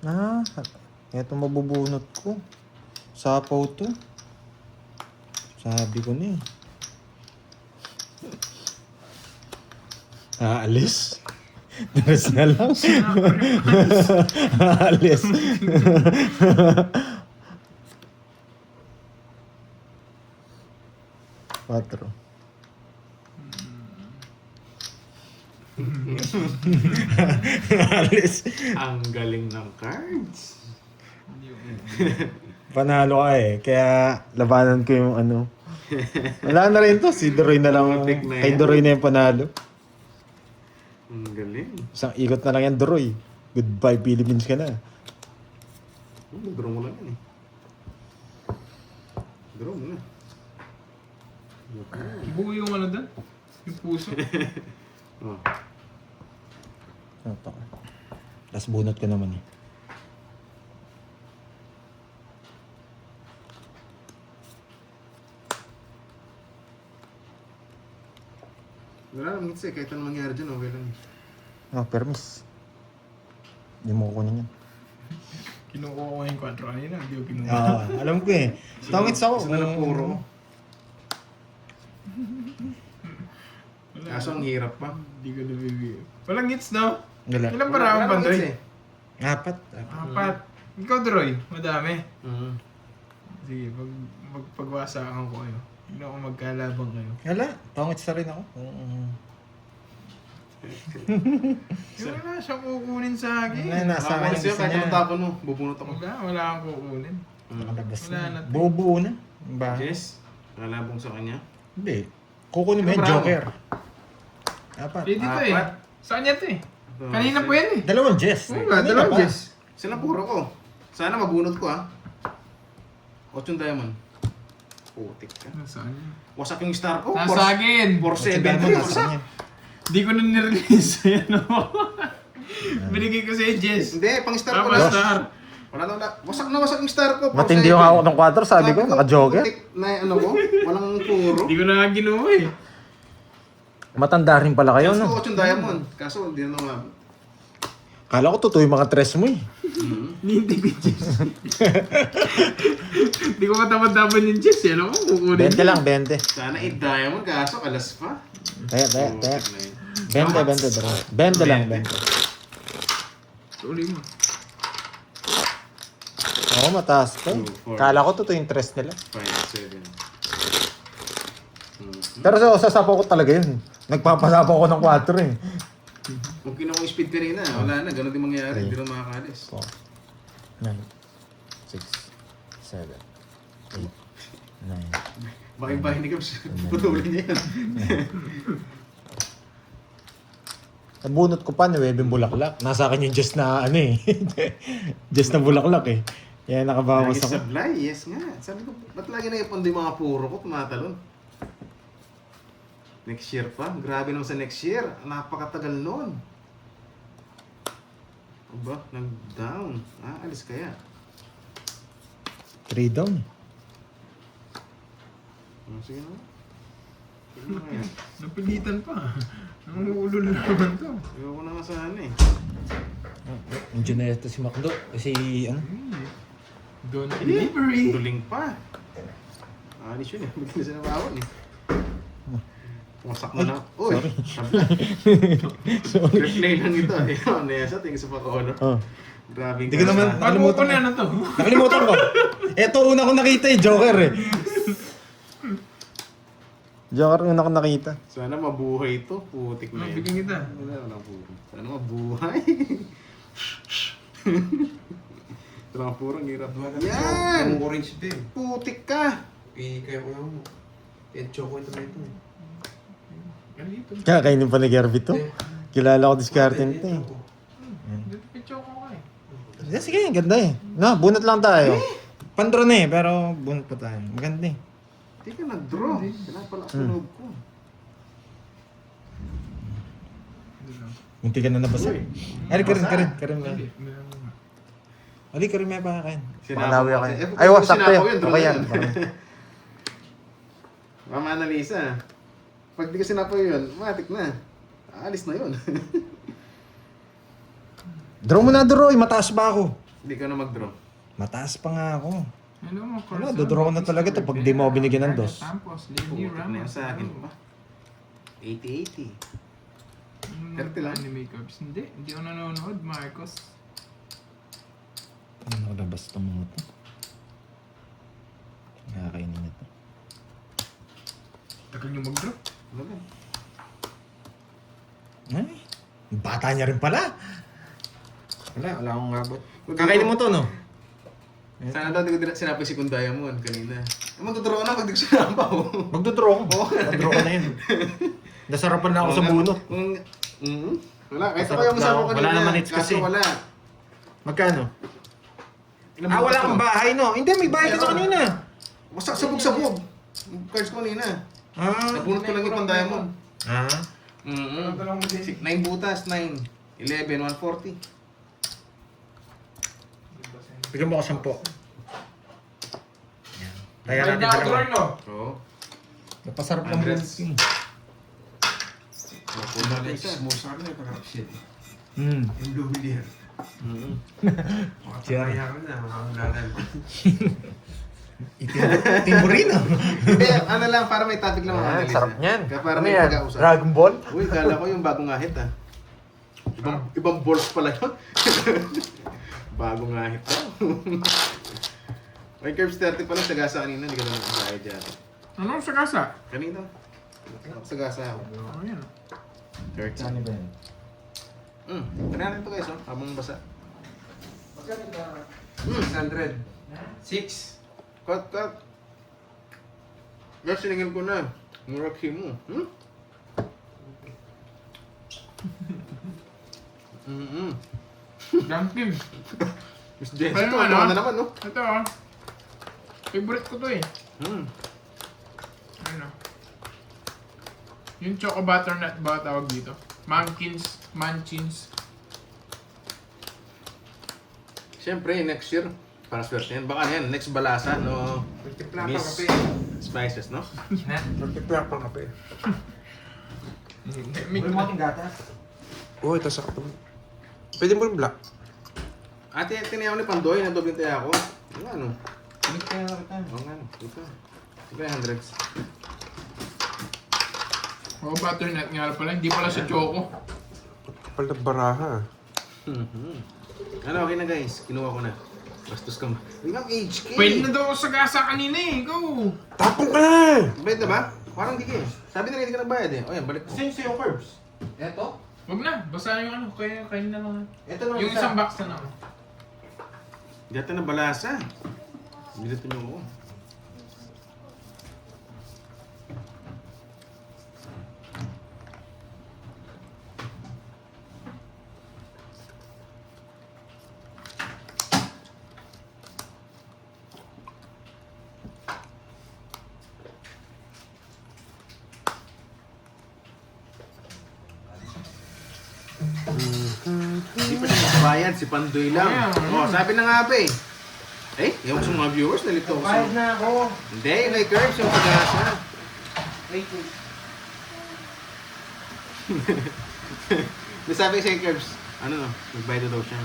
Ah, eto mabubunot ko. Sapaw to. Sabi ko na eh. Aalis? Dress na lang. Aalis. Patro. Aalis. Ang galing ng cards. Panalo ka eh. Kaya labanan ko yung ano. Wala na rin to. Si Doroy na lang. Pick na yan. Kay Doroy na yung panalo. Ang galing. Isang ikot na lang yan, Doroy. Goodbye, Philippines ka na. Draw mo lang yan eh. Draw mo na. Buo yung ano doon? Yung puso. Oh. Ito. Tapos bunot ko naman eh. Wala naman kasi kahit anong mangyari dyan, okay lang. Oh, permis. Hindi mo kukunin yan. Kinukuha ko yung 4 kanina. Hindi ko kinuha. Alam ko eh. Tangits ako. Sila na puro mo. Wala. Kaso ang hirap pa. Hindi ko nabibigay. Walang hits daw. Wala. Ilan ba raang Wala bandoy? namang hits 4. Apat. Ikaw, Droy. Madami. eh. Sige, pagwasakan ko kayo. Hindi ako magkalabang kayo. Wala. Tangits na rin ako. Wala siyang kukunin sa akin. Wala, nasa akin Nakakuha ang siya gusto kahit niya. anong tapon mo. Bubunot ako. Wala akong kukunin. Nakalabas Wala na. na. Buo-buo na. Ba? Yes. Lalabong sa kanya. Hindi. Kukunin mo Ano yung ba? Joker. 4. Eh, dito eh. Apat. Saan yan to eh? Kanina po yan eh. Dalawang Jess. Oo nga, Kanina dalawang pa. Jess. Sila puro ko. Sana mabunot ko ha. 8 diamond. Putik ka. Nasaan yan? Wasak yung star ko. Nasa akin! 4-7. Diamond, nasa Wasak. kanya. Di ko na nirelease. Ayan o. Binigay ko sa'yo, Jess. Hindi, pang star ko Tama, na. star. Wala na wala. Wasak na wasak yung star ko. Matindi yung hawak ng 4, sabi ko. Naka-Joker. Putik na ano ko. Walang puro. Di ko na ginuha eh. Matanda rin pala kayo, Kaso no? 8 diamond. Kaso hindi na naman. Kala ko totoo yung mga tres mo eh. Hindi ko, Jess. Di ko matamad-tamad yung Jess eh. Alam ko, kukunin. 20 lang, 20. Sana 8 diamond. Kaso alas pa. Taya. Putik na yun. 20, bro. 20 lang, 20. Suli mo. Oo, mataas pa. 2, 4. Kala ko totoo yung tres nila. 5, 7. Pero sa sasapaw ko talaga yun. Nagpapasapaw ko ng 4 eh. Kung kinuha ko yung speed kanina, wala na. Ganun din mangyayari. Hindi na makakalis. 4, 9, 6, 7, 8, 9. Bahay-bahay ni Gabs. Putulin niya yan. Nabunot ko pa ni Webeng Bulaklak. Nasa akin yung just na ano eh. Just na bulaklak eh. Kaya nakabawas Lagi ako. sablay, yes nga. Sabi ko, ba't lagi na-ipon yung mga puro ko tumatalon? Next year pa? Grabe naman sa next year. Napakatagal nun. Aba, nag-down. Alis kaya. 3 down eh. Sige na. Sige na yan. Napilitan pa. Ang ulo na naman to. Ayoko na nga sana eh. Nandiyan na ito si Macdo. Si ano? Don't delivery. Duling pa. Alis yun eh. Bigla siya nabawan eh. Wasak mo na. Uy! Sorry. Replay lang ito eh. Nesa, tingin sa pag-honor. Oh. Grabe Hindi ko naman- Ano ko na to? Nakalimutan ko. Ito una ko nakita eh. Joker eh. Joker una ko nakita. Sana mabuhay ito. Putik na yun. Bigyan kita. Wala buhay. Sana mabuhay. Sana purang hirap. Yan! Yung orange din. Putik ka! Kaya ko yung choco ito na ito. Ganito. Kakainin pa ni Gerby to. Kilala ko discarte nito eh. Picture ko eh. Sige, ganda eh. No, bunot lang tayo. Pandro na eh, pero bunot pa tayo. Maganda eh. Hindi ka nag-draw. Pinapala sa loob ko. Munti ka na nabasa. Ali, karin na. Hindi. Meron mo nga. Ali, karin may pakain. Sinapaw Pangalawi ako kasi. eh. Eh, Ay, kung sakto sinapaw yun. yun, draw Okay na yan. yun. Mama Annalisa. Pag di ka sinapaw yun, matik na. Alis na yun. Draw mo na, Droy. Mataas ba ako? Hindi ka na mag-draw. Mataas pa nga ako. Hello, mga Wala, Corazon. dodraw ko na talaga to pag di mo ako binigyan ng dos. Tampos, Lenny Putik na yan Ramos. sa akin hello. pa. 80-80. Ano 30 lang? Anime Cubs? Hindi ako nanonood, Marcos. Ano nakalabas itong mga to? Nakakainin ito. Tagal nyo mag-drop. Wala ba? Ay, bata niya rin pala. Wala akong abot. Kakainin mo to, no? Sana daw di ko sinabi si Kung Diamond kanina. Magtuturuan na pag di ko sinapaw. Magdodraw ko. Magdodraw ko na yun. Nasarapan na ako sa bunot. Wala, kahit Masarap ako yung masarap daw. ko kanina. Wala naman hits kasi. Kaso wala. Magkano? Wala kang bahay, no? Hindi, may bahay ka na kanina. Basta sabog-sabog. Yung cards ko kanina. Napunot ko lang yung Kung Diamond. Ah? 9 butas, 9. 11, 140. Bigyan mo ako 10. Yan. Kaya Right natin now, dalawa. Torno. Oo. Napasarap lang Hundreds. bunot. Napunot natin siya. Mo sa akin, corruption. Hmm. Yung Lumiere. Siya. Makakaya ko na, makakulalan. Timburino. Hindi, ano lang, para may topic lang mga analyst. Sarap niyan. Kaya para Ano may yan? pag-ausap. Dragon Ball? Uy, kala ko yung bagong ahit ah. Ibang balls pala yun. Bagong ahit daw. May Curbs 30 pala sagasa kanina, hindi ka naman kasaya dyan. Ano sa kasa? Kanina. Sagasa ako. Oh, yan. 30. ba yan? Tara ito guys, oh, habang basa. 600. 6. Cut. Guys, siningin ko na. Muraki mo. Dumpling. Miss Jess, Ayun, ito, ano? ano na naman, no? Ito ah. Favorite ko to eh. Ano? Yung choco butternut ba tawag dito? Munchins. Siyempre, next year, para swerte yan. Baka yan, next balasa, no? Multipla pa Miss kape. Spices, no? Multipla pa kape. May gatas. Oh, ito sa kape. Pwede mo rin black. Ate, tinayaw ni Pandoy, nadobinte ako. Ano? Pinik kaya na kita. Oo nga, no. Ito. Ito yung hundreds. oh, butternut nga pala. Hindi pala sa choco. Kapal na baraha. Ano, okay na guys. Kinuha ko na. Bastos ka ma. Hindi nga HK. Pwede na daw ako sa gasa kanina eh. Go! Tapong ka na! Bayad na ba? Parang di ka eh. Sabi na hindi ka nagbayad eh. O yan, balik mo. Sa'yo Curbs? Eto? Huwag na. Basta yung ano. Kaya na lang. Ito naman Yung isang box na lang. Dito na balasa. Bilito niyo ako. Hindi pa siya magbayad, si Pandoy lang. Ayan. Oh, sabi na nga ba eh. Eh, yung sa mga viewers, nalito ko Bayad sa... na ako. Hindi, yung kay Curbs, yung pag-asa. Wait. May sabi sa Curbs, ano no, magbayad daw siya.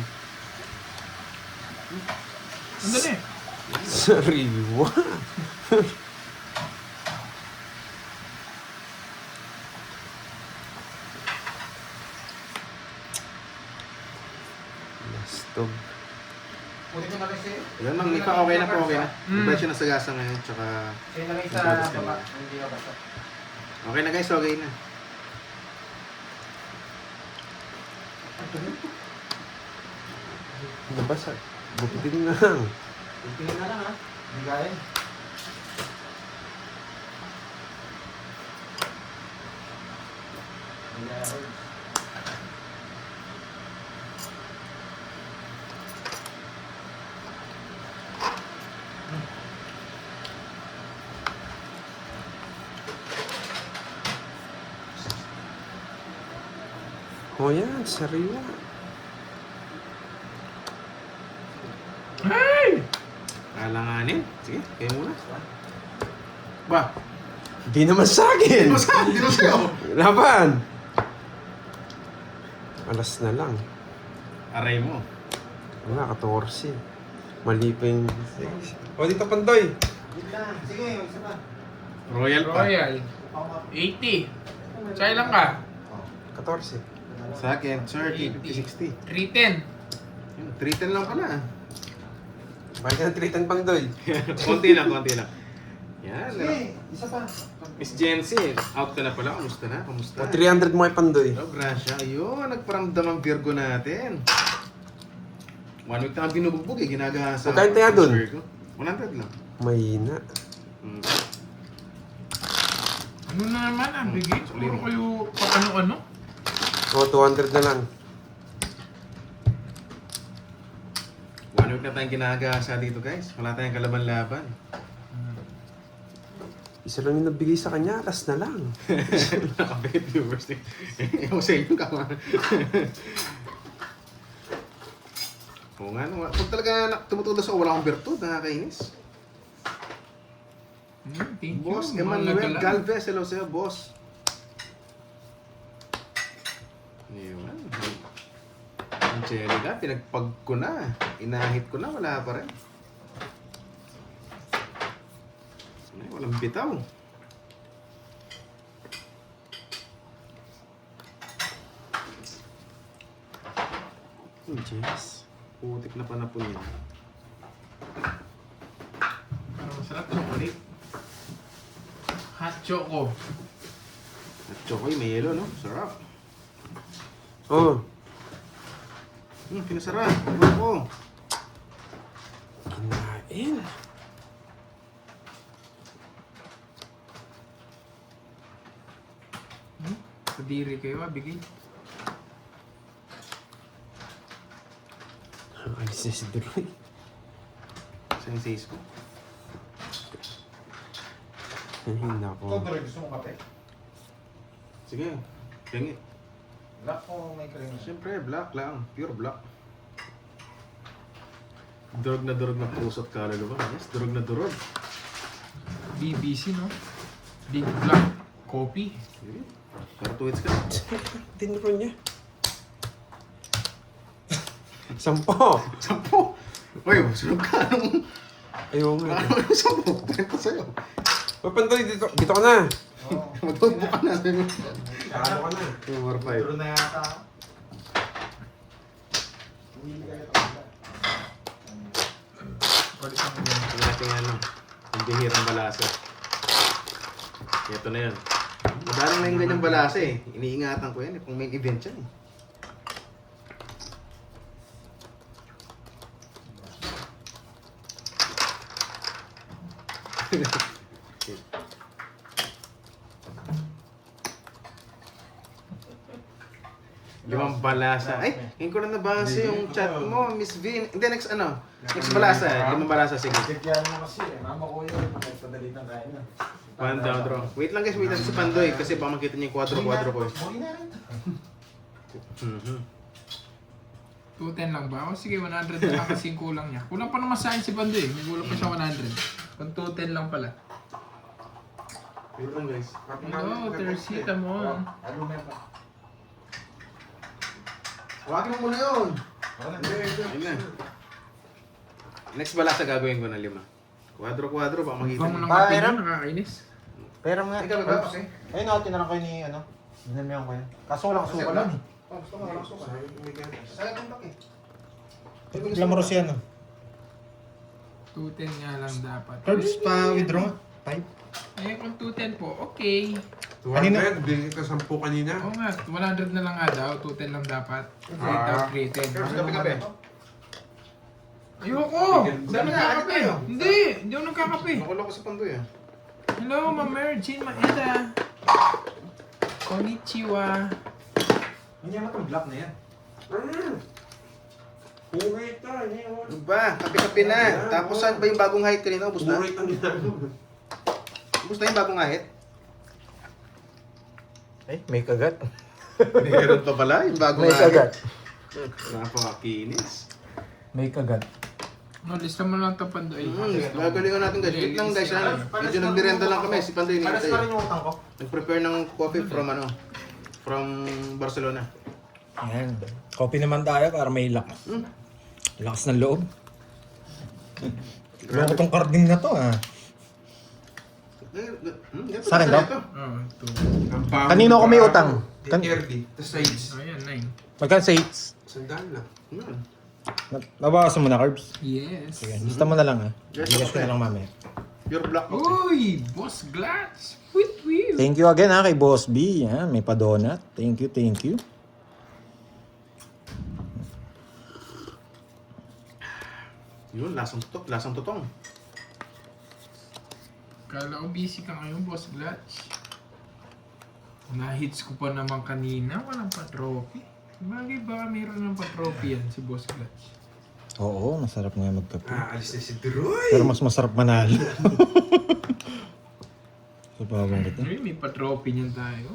Andali. Sariwa. Lastog. Kunin ko na rin sa'yo. Yan lang, Mika, okay na po, okay na. Mm. Magbayad siya ng sagasa ngayon, tsaka... Sa'yo na rin sa baba. Hindi ka basta. Okay na guys, okay na. Nabasa. Bukitin na lang. Tingnan na lang ha. Hindi kaya. Oh yan, sariwa. Hey! Alanganin. Sige, kayo muna. Ba? Di naman sa akin. Hindi mo sa'yo. Laban. Alas na lang. Aray mo. Wala, 14. Mali pa yung... O, dito Pandoy. Sige, isa pa. Royal pa. Royal. 80. Sa ilang ka? 14. Sa akin, 30, 50, 60. 310. Yun, 310 lang pala. Balik ka ng 310 Pandoy. Konti lang, konti lang. Yan. Sige, isa pa. Miss Jency, out ka na pala. Kamusta na? Kamusta? O, 300 mo kay Pandoy. Oh, Gracia. Ayun, nagparamdam ang Virgo natin. 1 week na kang binubugbog eh. Ginagasa. Magkano tayo dun? 100 lang. Mahina. Hmm. Ano na naman ang bigay? Puro kayo pang ano-ano? O, 200 na lang. 1 week na tayong ginagasa dito guys. Wala tayong kalaban-laban. Isa lang yung nabigay sa kanya, last na lang. Nakabit viewers eh. Ewan sa inyo ka man. Oo nga, no. Pag talaga tumutulos ako, wala akong bertud, nakakainis. Thank you. Boss Mga Emmanuel nagala. Galvez, hello sa'yo, boss. Iwan. Angelica, pinagpag ko na. Inahit ko na, wala pa rin. Ay, walang bitaw. Jeez. Putik na panapon yan. Ano masarap chocolate? Hot choco. At chokoy, may yelo, no? Sarap. Oh, Pinasarap. Ako. kinain. Kadiri kayo bigay. Alis na si Droy. Sa yung says ko. Ay, nako. Gusto mo kape? Sige. Pingit. Black o may cream? Siyempre, black lang. Pure black. Durog na puso at kaluluwa. Yes, durog na durog. BBC, no? Big Black Coffee. Sige. Para tuwits ka. Tinuro niya. 10. 10. Uy, sunod ka. Anong... Ayaw nga. Anong 10? Benta sa'yo. O, Pandoy, dito ka na. Magtubo ka na sa'yo. Kano ka na. 2 or 5. Duro na yata. Balik ang yan. Ito natin ano. Ang bihirang balasa. Ito na yun. Madalang na yung ganyang balasa eh. Iniingatan ko yan eh. Kung may event yan eh. Limang balasa. Ay, ngayon ko lang nabasa yung chat mo, Miss Vin. Hindi, next ano? Next balasa. Limang balasa, sige. Kaya mo kasi eh. Mama ko yun. Nagpadali ng kain na. One down, draw. Wait lang guys, wait lang si Pandoy. Kasi baka makita niyo yung quadro-quadro ko eh. Buhay na rin. Mhm. 210 lang ba? O sige, 100 na lang kasi yung kulang niya. Kulang pa naman sa akin si Bando eh. May kulang pa siya 100. Kung 210 lang pala. Wait lang guys. Hello, Teresita mo. Ano meron? Huwagin mo muna yun. Ayun na. Next balasa gagawin ko na 5. Quadro-quadro, baka makita Bang mo niyo. ng kape niya, nakakainis. Pera mo nga. Ikaw, ikaw, okay? Ayun ako, tinanong kayo ni ano. Dinamihan ko yun. Kaso walang kasuka lang eh. Oh, gusto mo, walang suka. Sayang ang laki. Glamorous yan ah. 210 nga lang dapat. Curbs pa withdraw. Type. Eh, kung 210 po, okay. 200, bigay ka 10 kanina. Oo nga, 100 na lang nga daw. 210 lang dapat. Without 310. Kape-kape. Ayoko! Hindi ako nagkakape. Hindi ako nagkakape. Nakulong ko sa Pandoy ah. Hello, Ma'am Mary Jane Maeda. Konnichiwa. Hindi naman itong black na yan. Purate ka, hindi mo. Ano ba? Kape-kape na. Tapos saan ba yung bagong height kanina? Ubus na? Purate ang ginagawa. Ubus na yung bagong height? Eh, may kagat. Meron pa pala yung bagong May kagat. Napakakinis. May kagat. No, lista mo lang ito, Pandoy. Gagalingan natin guys. Wait lang guys. Medyo nagmirenda lang kami. Si Pandoy Paras nilitay. pa rin yung utang ko. Nag-prepare ng coffee from ano? From Barcelona. Ayan. Coffee naman tayo para may lakas. Lakas ng loob. Loko tong carding na to ah. Sa akin daw? Oh, ito. Ang bago Kanino ng ako may barato. utang? Early. Tapos sides. Ayan, 9. Magkano sa hits? Sandaan lang. Nabawasan mo na, Carbs? Yes. Sige, lista mo na lang ah. Yes, Bigas ko okay. na lang mamaya. Pure black. Uy! Boss Glatch! Sweet wheel! Thank you again ha kay Boss B. Yan, may pa-donut. Thank you, thank you. Yun, lasang tutok, lasang tutong. Kala ko busy ka ngayon, Boss Glatch. Na-hits ko pa naman kanina, walang pa-trophy. Bagay baka mayroon ng pa-trophy yan si Boss Glatch. Oo, masarap nga magkape. Alis na si Droy. Pero mas masarap manalo. So, babang kita. Ay, may pa-trophy niyan tayo.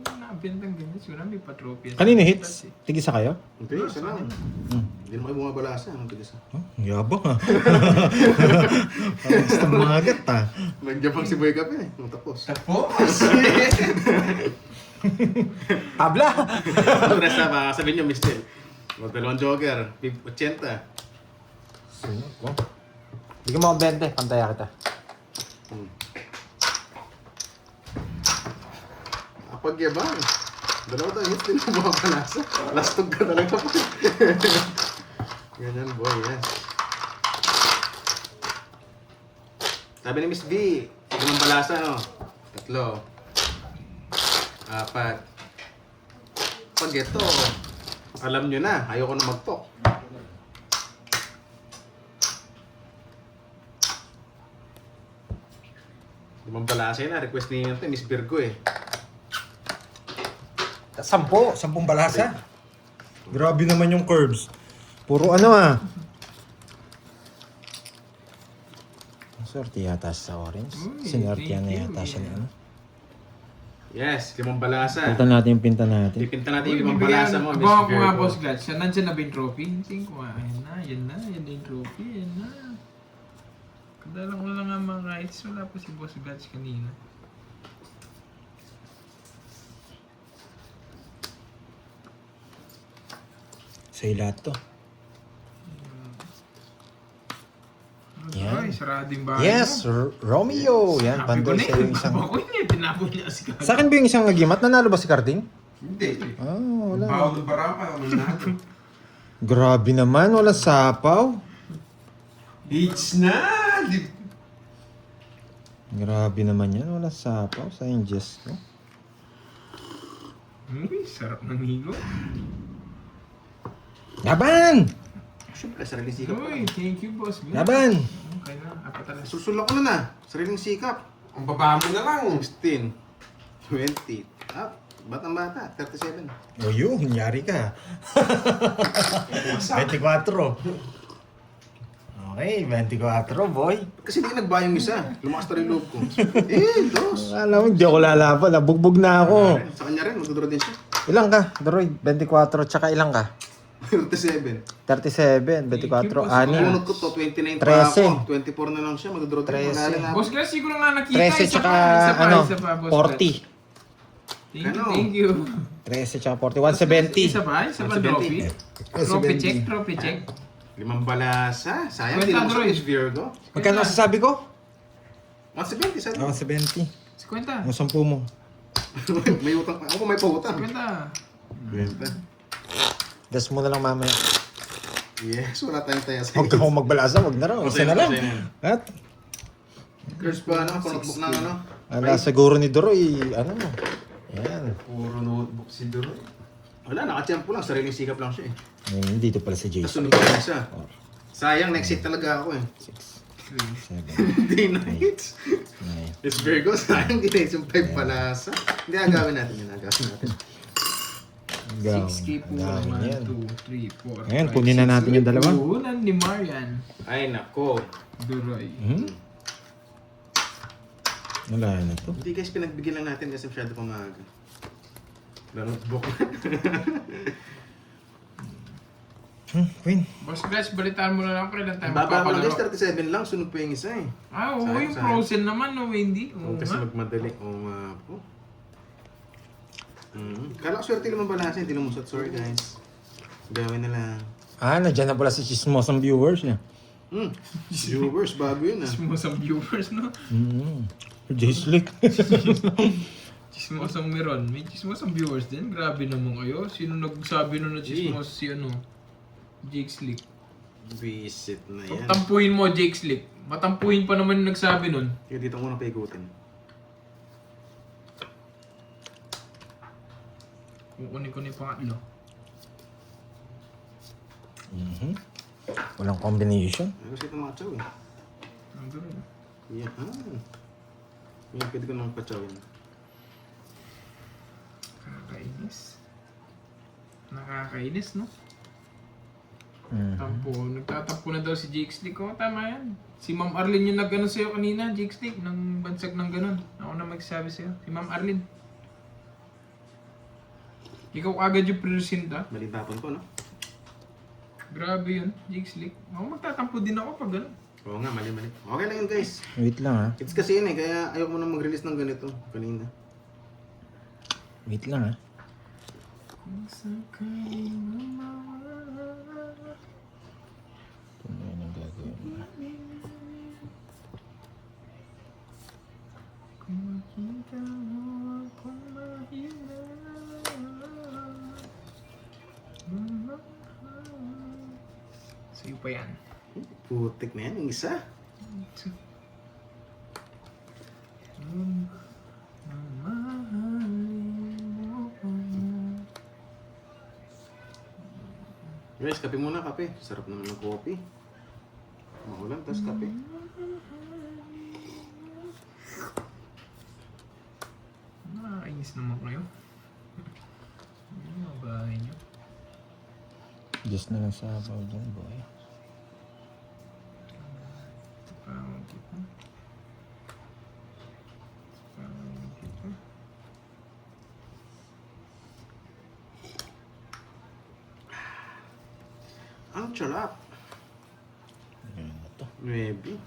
Pag nabentang ganyan, siguro may pa-trophy yan. Kanino hits? Tigisa kayo? Hindi, isa lang. Hmm. Hindi naman kayo bumabalasa. Anong tigisa? Oh, ang yabang ha. Parang gusto magat ha. Nagyapang si Boy Kape. Nung tapos. Tapos. Tabla! Rest na, sabihin nyo, Mr. Dalawang joker, 80. Sino ko? Hindi ko makabente. Pantaya kita. Kapag yabang. Dalawa tayo hits din ang bumabalasa. Lastog ka talaga po. Ganyan boy, yes. Sabi ni Miss B, limang balasa no? 3. 4. Pag ito, alam nyo na, ayoko na mag-talk. Limang balasa yun na, request ni Miss Virgo eh. 10. 10 balasa. Grabe naman yung curves. Puro ano ah. Swerte yata sa orange. Uy, Sinortihan na thank you, yata siya na ano. Yes, limang balasa. Pinta natin yung pinta natin. Pipinta natin Uy, yung limang bibigyan- balasa mo, Miss Abangan ko nga, Virgo. Boss Glatch. Nandiyan na ba yung trophy? Hindi ko nga. Ayan na yung trophy. Ayan na. Kadalang ko lang nga mga hits. Wala pa si Boss Glatch kanina. Sa'yo lahat to. Yan. Ay, sarado yung bahay Yes, mo. Romeo. Yan, Sabi ko pandol na sa'yo yun. yung isang... Ako yun eh. Tinapon niya si Kyle. Sa akin ba yung isang agimat? Nanalo ba si Carding? Hindi. Ah, Ang wala. bago ng barapa. Manalo. Grabe naman, wala sapaw. Hits na. Grabe naman yan, wala sapaw sa ingest ko. Uy, sarap ng higo. Laban! Siyempre, sariling sikap ko Uy, lang. thank you, Boss Glatch. Laban! Okay na. Apat na. Susulok ko na. Sariling sikap. Ang baba mo na lang. 16, 20, batang bata, 37. O yun, hinyari ka. 24. Okay, 24 boy. Kasi hindi nagbayong isa. Lumakas na rin loob ko. Dos. Alam mo, hindi ako lalaban. Nabugbog na ako. Sa kanya rin, magdudura din siya. Ilang ka, Droid? 24, tsaka ilang ka? 37. 37, 24, Bunot 6. ko to, 29 pa 13. ako. 24 na lang siya, magdudura din. 13. Wala na. Boss Glatch, siguro nga nakita. 13 Isa tsaka, pa, ano, isa pa, Boss Glatch. 40. Thank you, Ano? thank you. 13 tsaka 40, 170. Isa pa? Isa pa 170. trophy? 170. Trophy check, trophy check. Limang balasa. Sayang, Kwenta, hindi mo sa Droid. Miss Virgo. Magkano ang sasabi ko? 170, sabi. 170. 50. Ang 10 mo. May utang. Ako may pautang. 50. Kwenta. Das mo na lang mamaya. Yes, wala tayong taya sa Huwag ka akong magbalasa, huwag na raw. Isa na lang. Isa na. At, Curse pa, ano? Panotebook ng ano? ala siguro ni Doroy, ano mo. Yan. Puro notebook si Droy. Wala, nakatiyempo lang. Sariling sikap lang siya eh. Ayun, dito pala si Tapos Jason. sunod pa isa. Sayang, next hit talaga ako eh. 6, 7, Hindi na hits. 9. Miss Virgo, sayang ginais yung 5 palasa. Hindi, agawin natin yun. Agawin natin. 6K po Dami naman. yan. 2, 3, 4, Ngayon, kunin na natin yung dalawa. Puhunan ni Marian. Ay, nako. Duroy. Hmm? Wala na to. Hindi guys, pinagbigyan lang natin kasi masyado pang maaga. Notebook. Queen. Boss Glatch, balitaan mo na lang kailan tayo Baba ko lang guys, magpapalaro. 37 lang. Sunod pa yung isa eh. Ah, oo, Sayang, yung sayang. frozen naman, no, hindi. Oo Huwag kasi nga. magmadali. Oo nga po. Kala ko swerte naman balasa, hindi lumusot. Sorry guys. Gawin na lang. Ah, nandiyan na pala si chismosang viewers niya. Viewers, bago yun ah. Chismosang viewers, no? J-Slick. Chismosang meron. May chismosang viewers din. Grabe naman kayo. Sino nagsabi nun na chismos si Jake Slick? Visit na yan. Tampuhin mo, Jake Slick. Matampuhin pa naman yung nagsabi nun. Kaya dito ko muna paikutin. Kukunin ko na yung pangatlo. Walang combination. Ay, kasi ito mga chow eh. Nandun. Yan. Yan, pwede ko naman pachawin. Nakakainis. Nakakainis, no? Mhm. Nagtatampo na daw si Jake Slick. Oh, tama yan. Si Ma'am Arlene yung nag-ano sa'yo kanina, Jake Slick, nang bansag ng ganun. Ako na magsasabi sa'yo. Si Ma'am Arlene. Ikaw agad yung presinta. Maling tapon ko, no? Grabe yun, Jake Slick. Ako magtatampo din ako pag ganun. Oo nga, mali. Okay lang yun, guys. Wait lang ha. It's kasi yun eh, kaya ayoko muna mag-release ng ganito kanina. Wait lang ha. Kung sakali Ito na yun ang gagawin mo. kung makita mo akong mahina. Sa'yo pa yan. Putik na yan, yung isa. Guys, kape muna, kape. Sarap naman ng coffee. Makulan, tapos kape. Nakakainis naman kayo. Ano yung bahay niyo? Just na lang sa abaw dyan, boy. Pangit ito. Pangit ito. Ang charap. Ano na to? 9.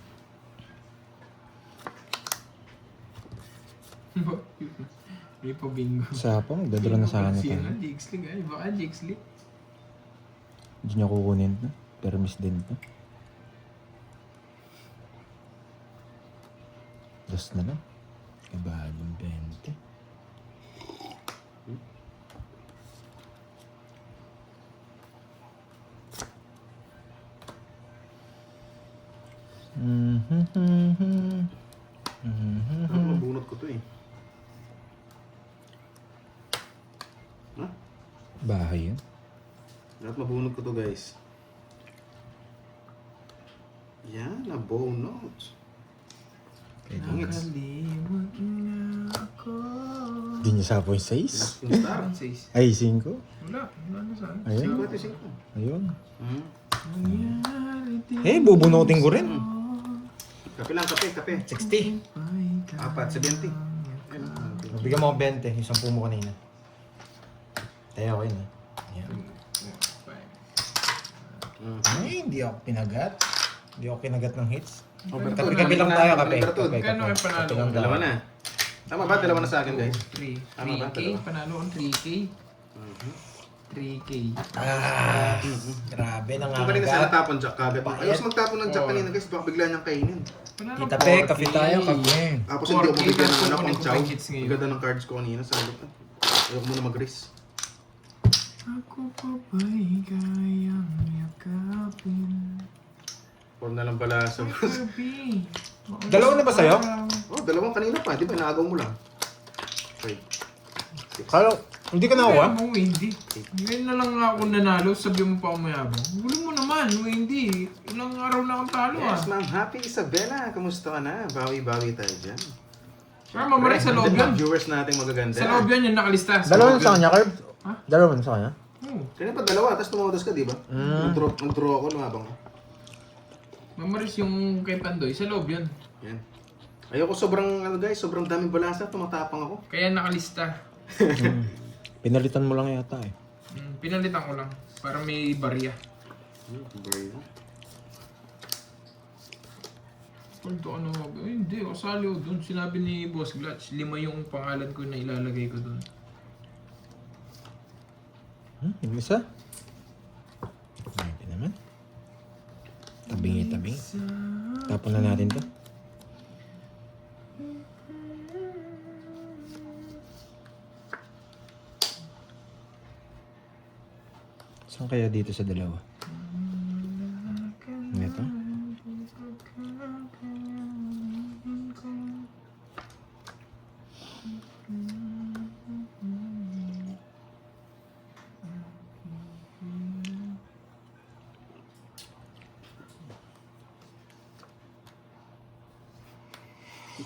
May pa bingo. Sa pa, magdadala na sana Si tayo. Jake Slick ay. Baka Jake Slick. Hindi niya kukunin to. Permis din to. Last na lang. Kabahal yung 20. Mabunot ko to eh. Ha? Bahay yun. Dapat mabunot ko to, guys. Yan, na bonus. Angits. Nakalimot na ako. Hindi niya sapo yung 6. Yung star. Ang says. Ay, 5. Wala. Wala na saan. Ayun. 5. Ayun. Reality. Eh, bubunutin ko rin. Kape lang, kape. 60. 4.70. Bigyan mo ako 20. Yung 10 mo kanina. Tayo ko yun eh. Ayan. Ay, hindi ako pinagat. Hindi ako kinagat ng hits. Overtone. Kape lang tayo, kape. Overtone. Kape, Kano kape. ang panalo? Kape lang tayo. Dalawa na. Tama ba? Dalawa na sa akin, guys. 3. Tama ba? 3K. Dalawa. Panalo ang 3K. 3K. Ah, grabe Kung kanina nangangagat. sana tapon jack kagad. Bayad. Ayos magtapon ng jack kanina, guys. Baka bigla niyang kainin. Panalo Kita ang pe, 4K. kape tayo, kape. Tapos hindi ako 4K mabigyan ng tapos anak kukunin ng ko chow. pa yung hits ngayon. Ang ganda ng cards ko kanina. Sabi ko, ayoko muna mag-race. Ako pa ba'y kayang yakapin? 4 na lang pala sa... Gabi. Dalawa na ba sa'yo? Oh, dalawang kanina pa. Di ba? Inaagaw mo lang. Okay. Kala, hindi ka nakuha? Mo, hindi. Ngayon na lang ako nanalo, sabi mo pa ako mayabang. Gulo mo naman, hindi. Ilang araw na akong talo Yes, ah. ma'am. Happy Isabella. Kamusta ka na? Bawi-bawi tayo dyan. Kaya mamaray sa loob yan. Viewers natin magaganda. Sa loob yan yung nakalista. Dalawa na sa kanya, Carb? Ha? Dalawa na sa kanya? Oo. Kaya pa dalawa, tapos tumodos ka, di ba? Nag-draw ako, lumabang. Mamaris yung kay Pandoy, sa loob yan. Yan. Ayoko sobrang, guys, sobrang daming balasa, tumatapang ako. Kaya nakalista. Pinalitan mo lang yata eh. Pinalitan ko lang. Para may barya. Brain. Ito ano, hindi, kasali ko dun. Sinabi ni Boss Glutch, 5 yung pangalan ko na ilalagay ko dun. Yung isa? Hindi naman. Tabingin tabi. Tapon na natin to. Saan kaya dito sa dalawa? Ito?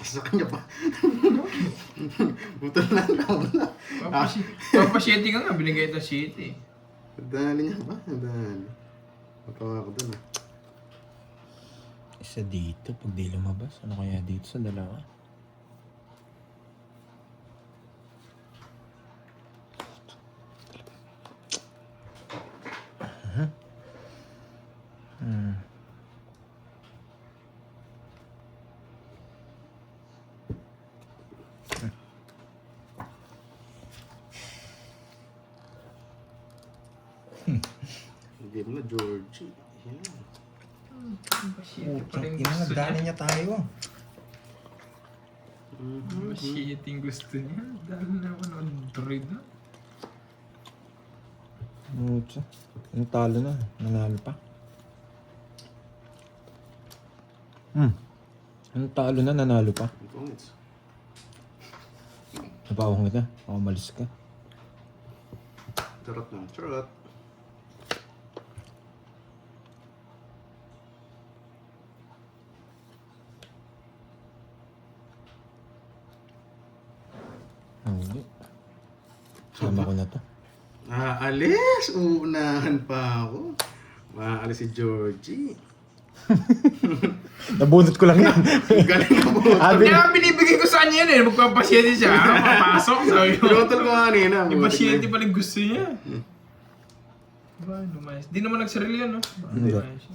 Sa kanya pa. Butol na wala. Papasyete ka nga, binigay ito shitty. Dali niya ba? Dali. Matawa ko dun ah. Isa dito, pag di lumabas. Ano kaya dito sa dalawa? Hindi mo na, Georgie. Yan. Papasyete pa rin Ina, gusto nagdali niya. niya tayo. Papasyete yung gusto niya. Dahil naman ang dread na. Mucho. Yung talo na. Nanalo pa. Yung talo na, nanalo pa. Pungits. Napawang kita. Ako malis ka. Charot lang. Charot. Hindi. Sama ko na to. Aalis! Uunahan pa ako. Maalis si Georgie. Nabunot ko lang yan. Galing ka po. Kaya nga binibigay ko sa kanya yan eh. Magpapasyete siya. Papasok. Sabi ko. Pinutol ko kanina. Yung pasyente pa rin gusto niya. Diba, lumayas. Di naman nagsarili yan, no? Hindi. Lumayas siya.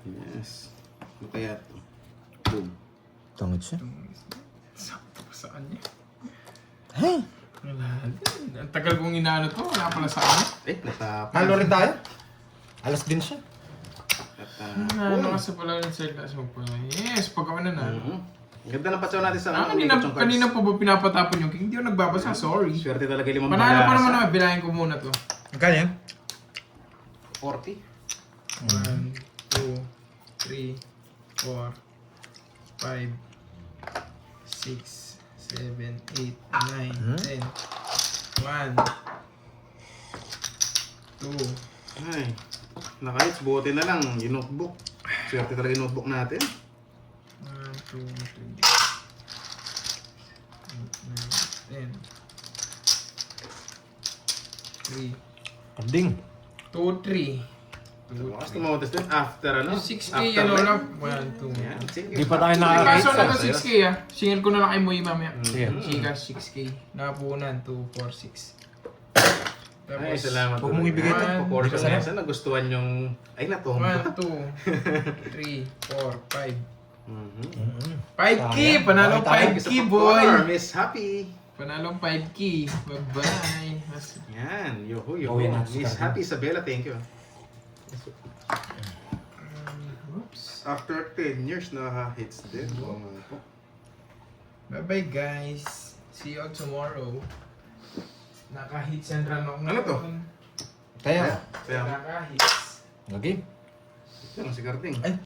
Yes. Ano kaya to? Boom. Tangod siya. Sakto pa sa kanya. Hey! Wala. Ang tagal kong inaano to. Wala pala sa kanya. Natapos. Halo rin tayo? Alas din siya. Ano kasi pala rin sa class mo pala. Yes, pagkawa na na. Ganda ng patsaw natin sa Kanina pa ba pinapatapon yung king? Hindi ako nagbabasa, sorry. Swerte talaga yung limang Panalo pa balasa. naman na, bilahin ko muna to. Magkano yan? 40. 1, 2, 3, 4, 5, 6, 7, 8, 9, 10. 1, 2, Ay. Nakahits, buti na lang. Yung notebook. Swerte talaga yung notebook natin. 1, 2, 3, 8, 9, 10. 3, Karding. 2, 3. Mas tumawatas din after ano? 6K, After ano live. lang. 1, 2. Yan, sige. Di pa tayo Ay, nakakahit. kaso na to 6K ah. Singil ko na lang kay Moy mamaya. Sige. Chika, 6K. Nakapunan, 2, 4, 6. Ay, salamat. Huwag mong ibigay ito. Portion Hindi ka na sanay. isa, nagustuhan yung... Ay, natomba. 1, 2, 3, 4, 5. Mhm. 5K! Sayang. Panalong Bakit tayo? 5K, boy! Miss Happy. Panalong 5K. Bye-bye. Yan, yoho, Oh, yan, Miss Oscar. Happy Isabella, thank you. Oops. After 10 years, naka-hits din. Oo nga po. Bye-bye, guys. See you all tomorrow. Naka-hits and run ako. Ano to? Kaya. Kaya, Naka-hits. Okay. yan, si Carding. Ay,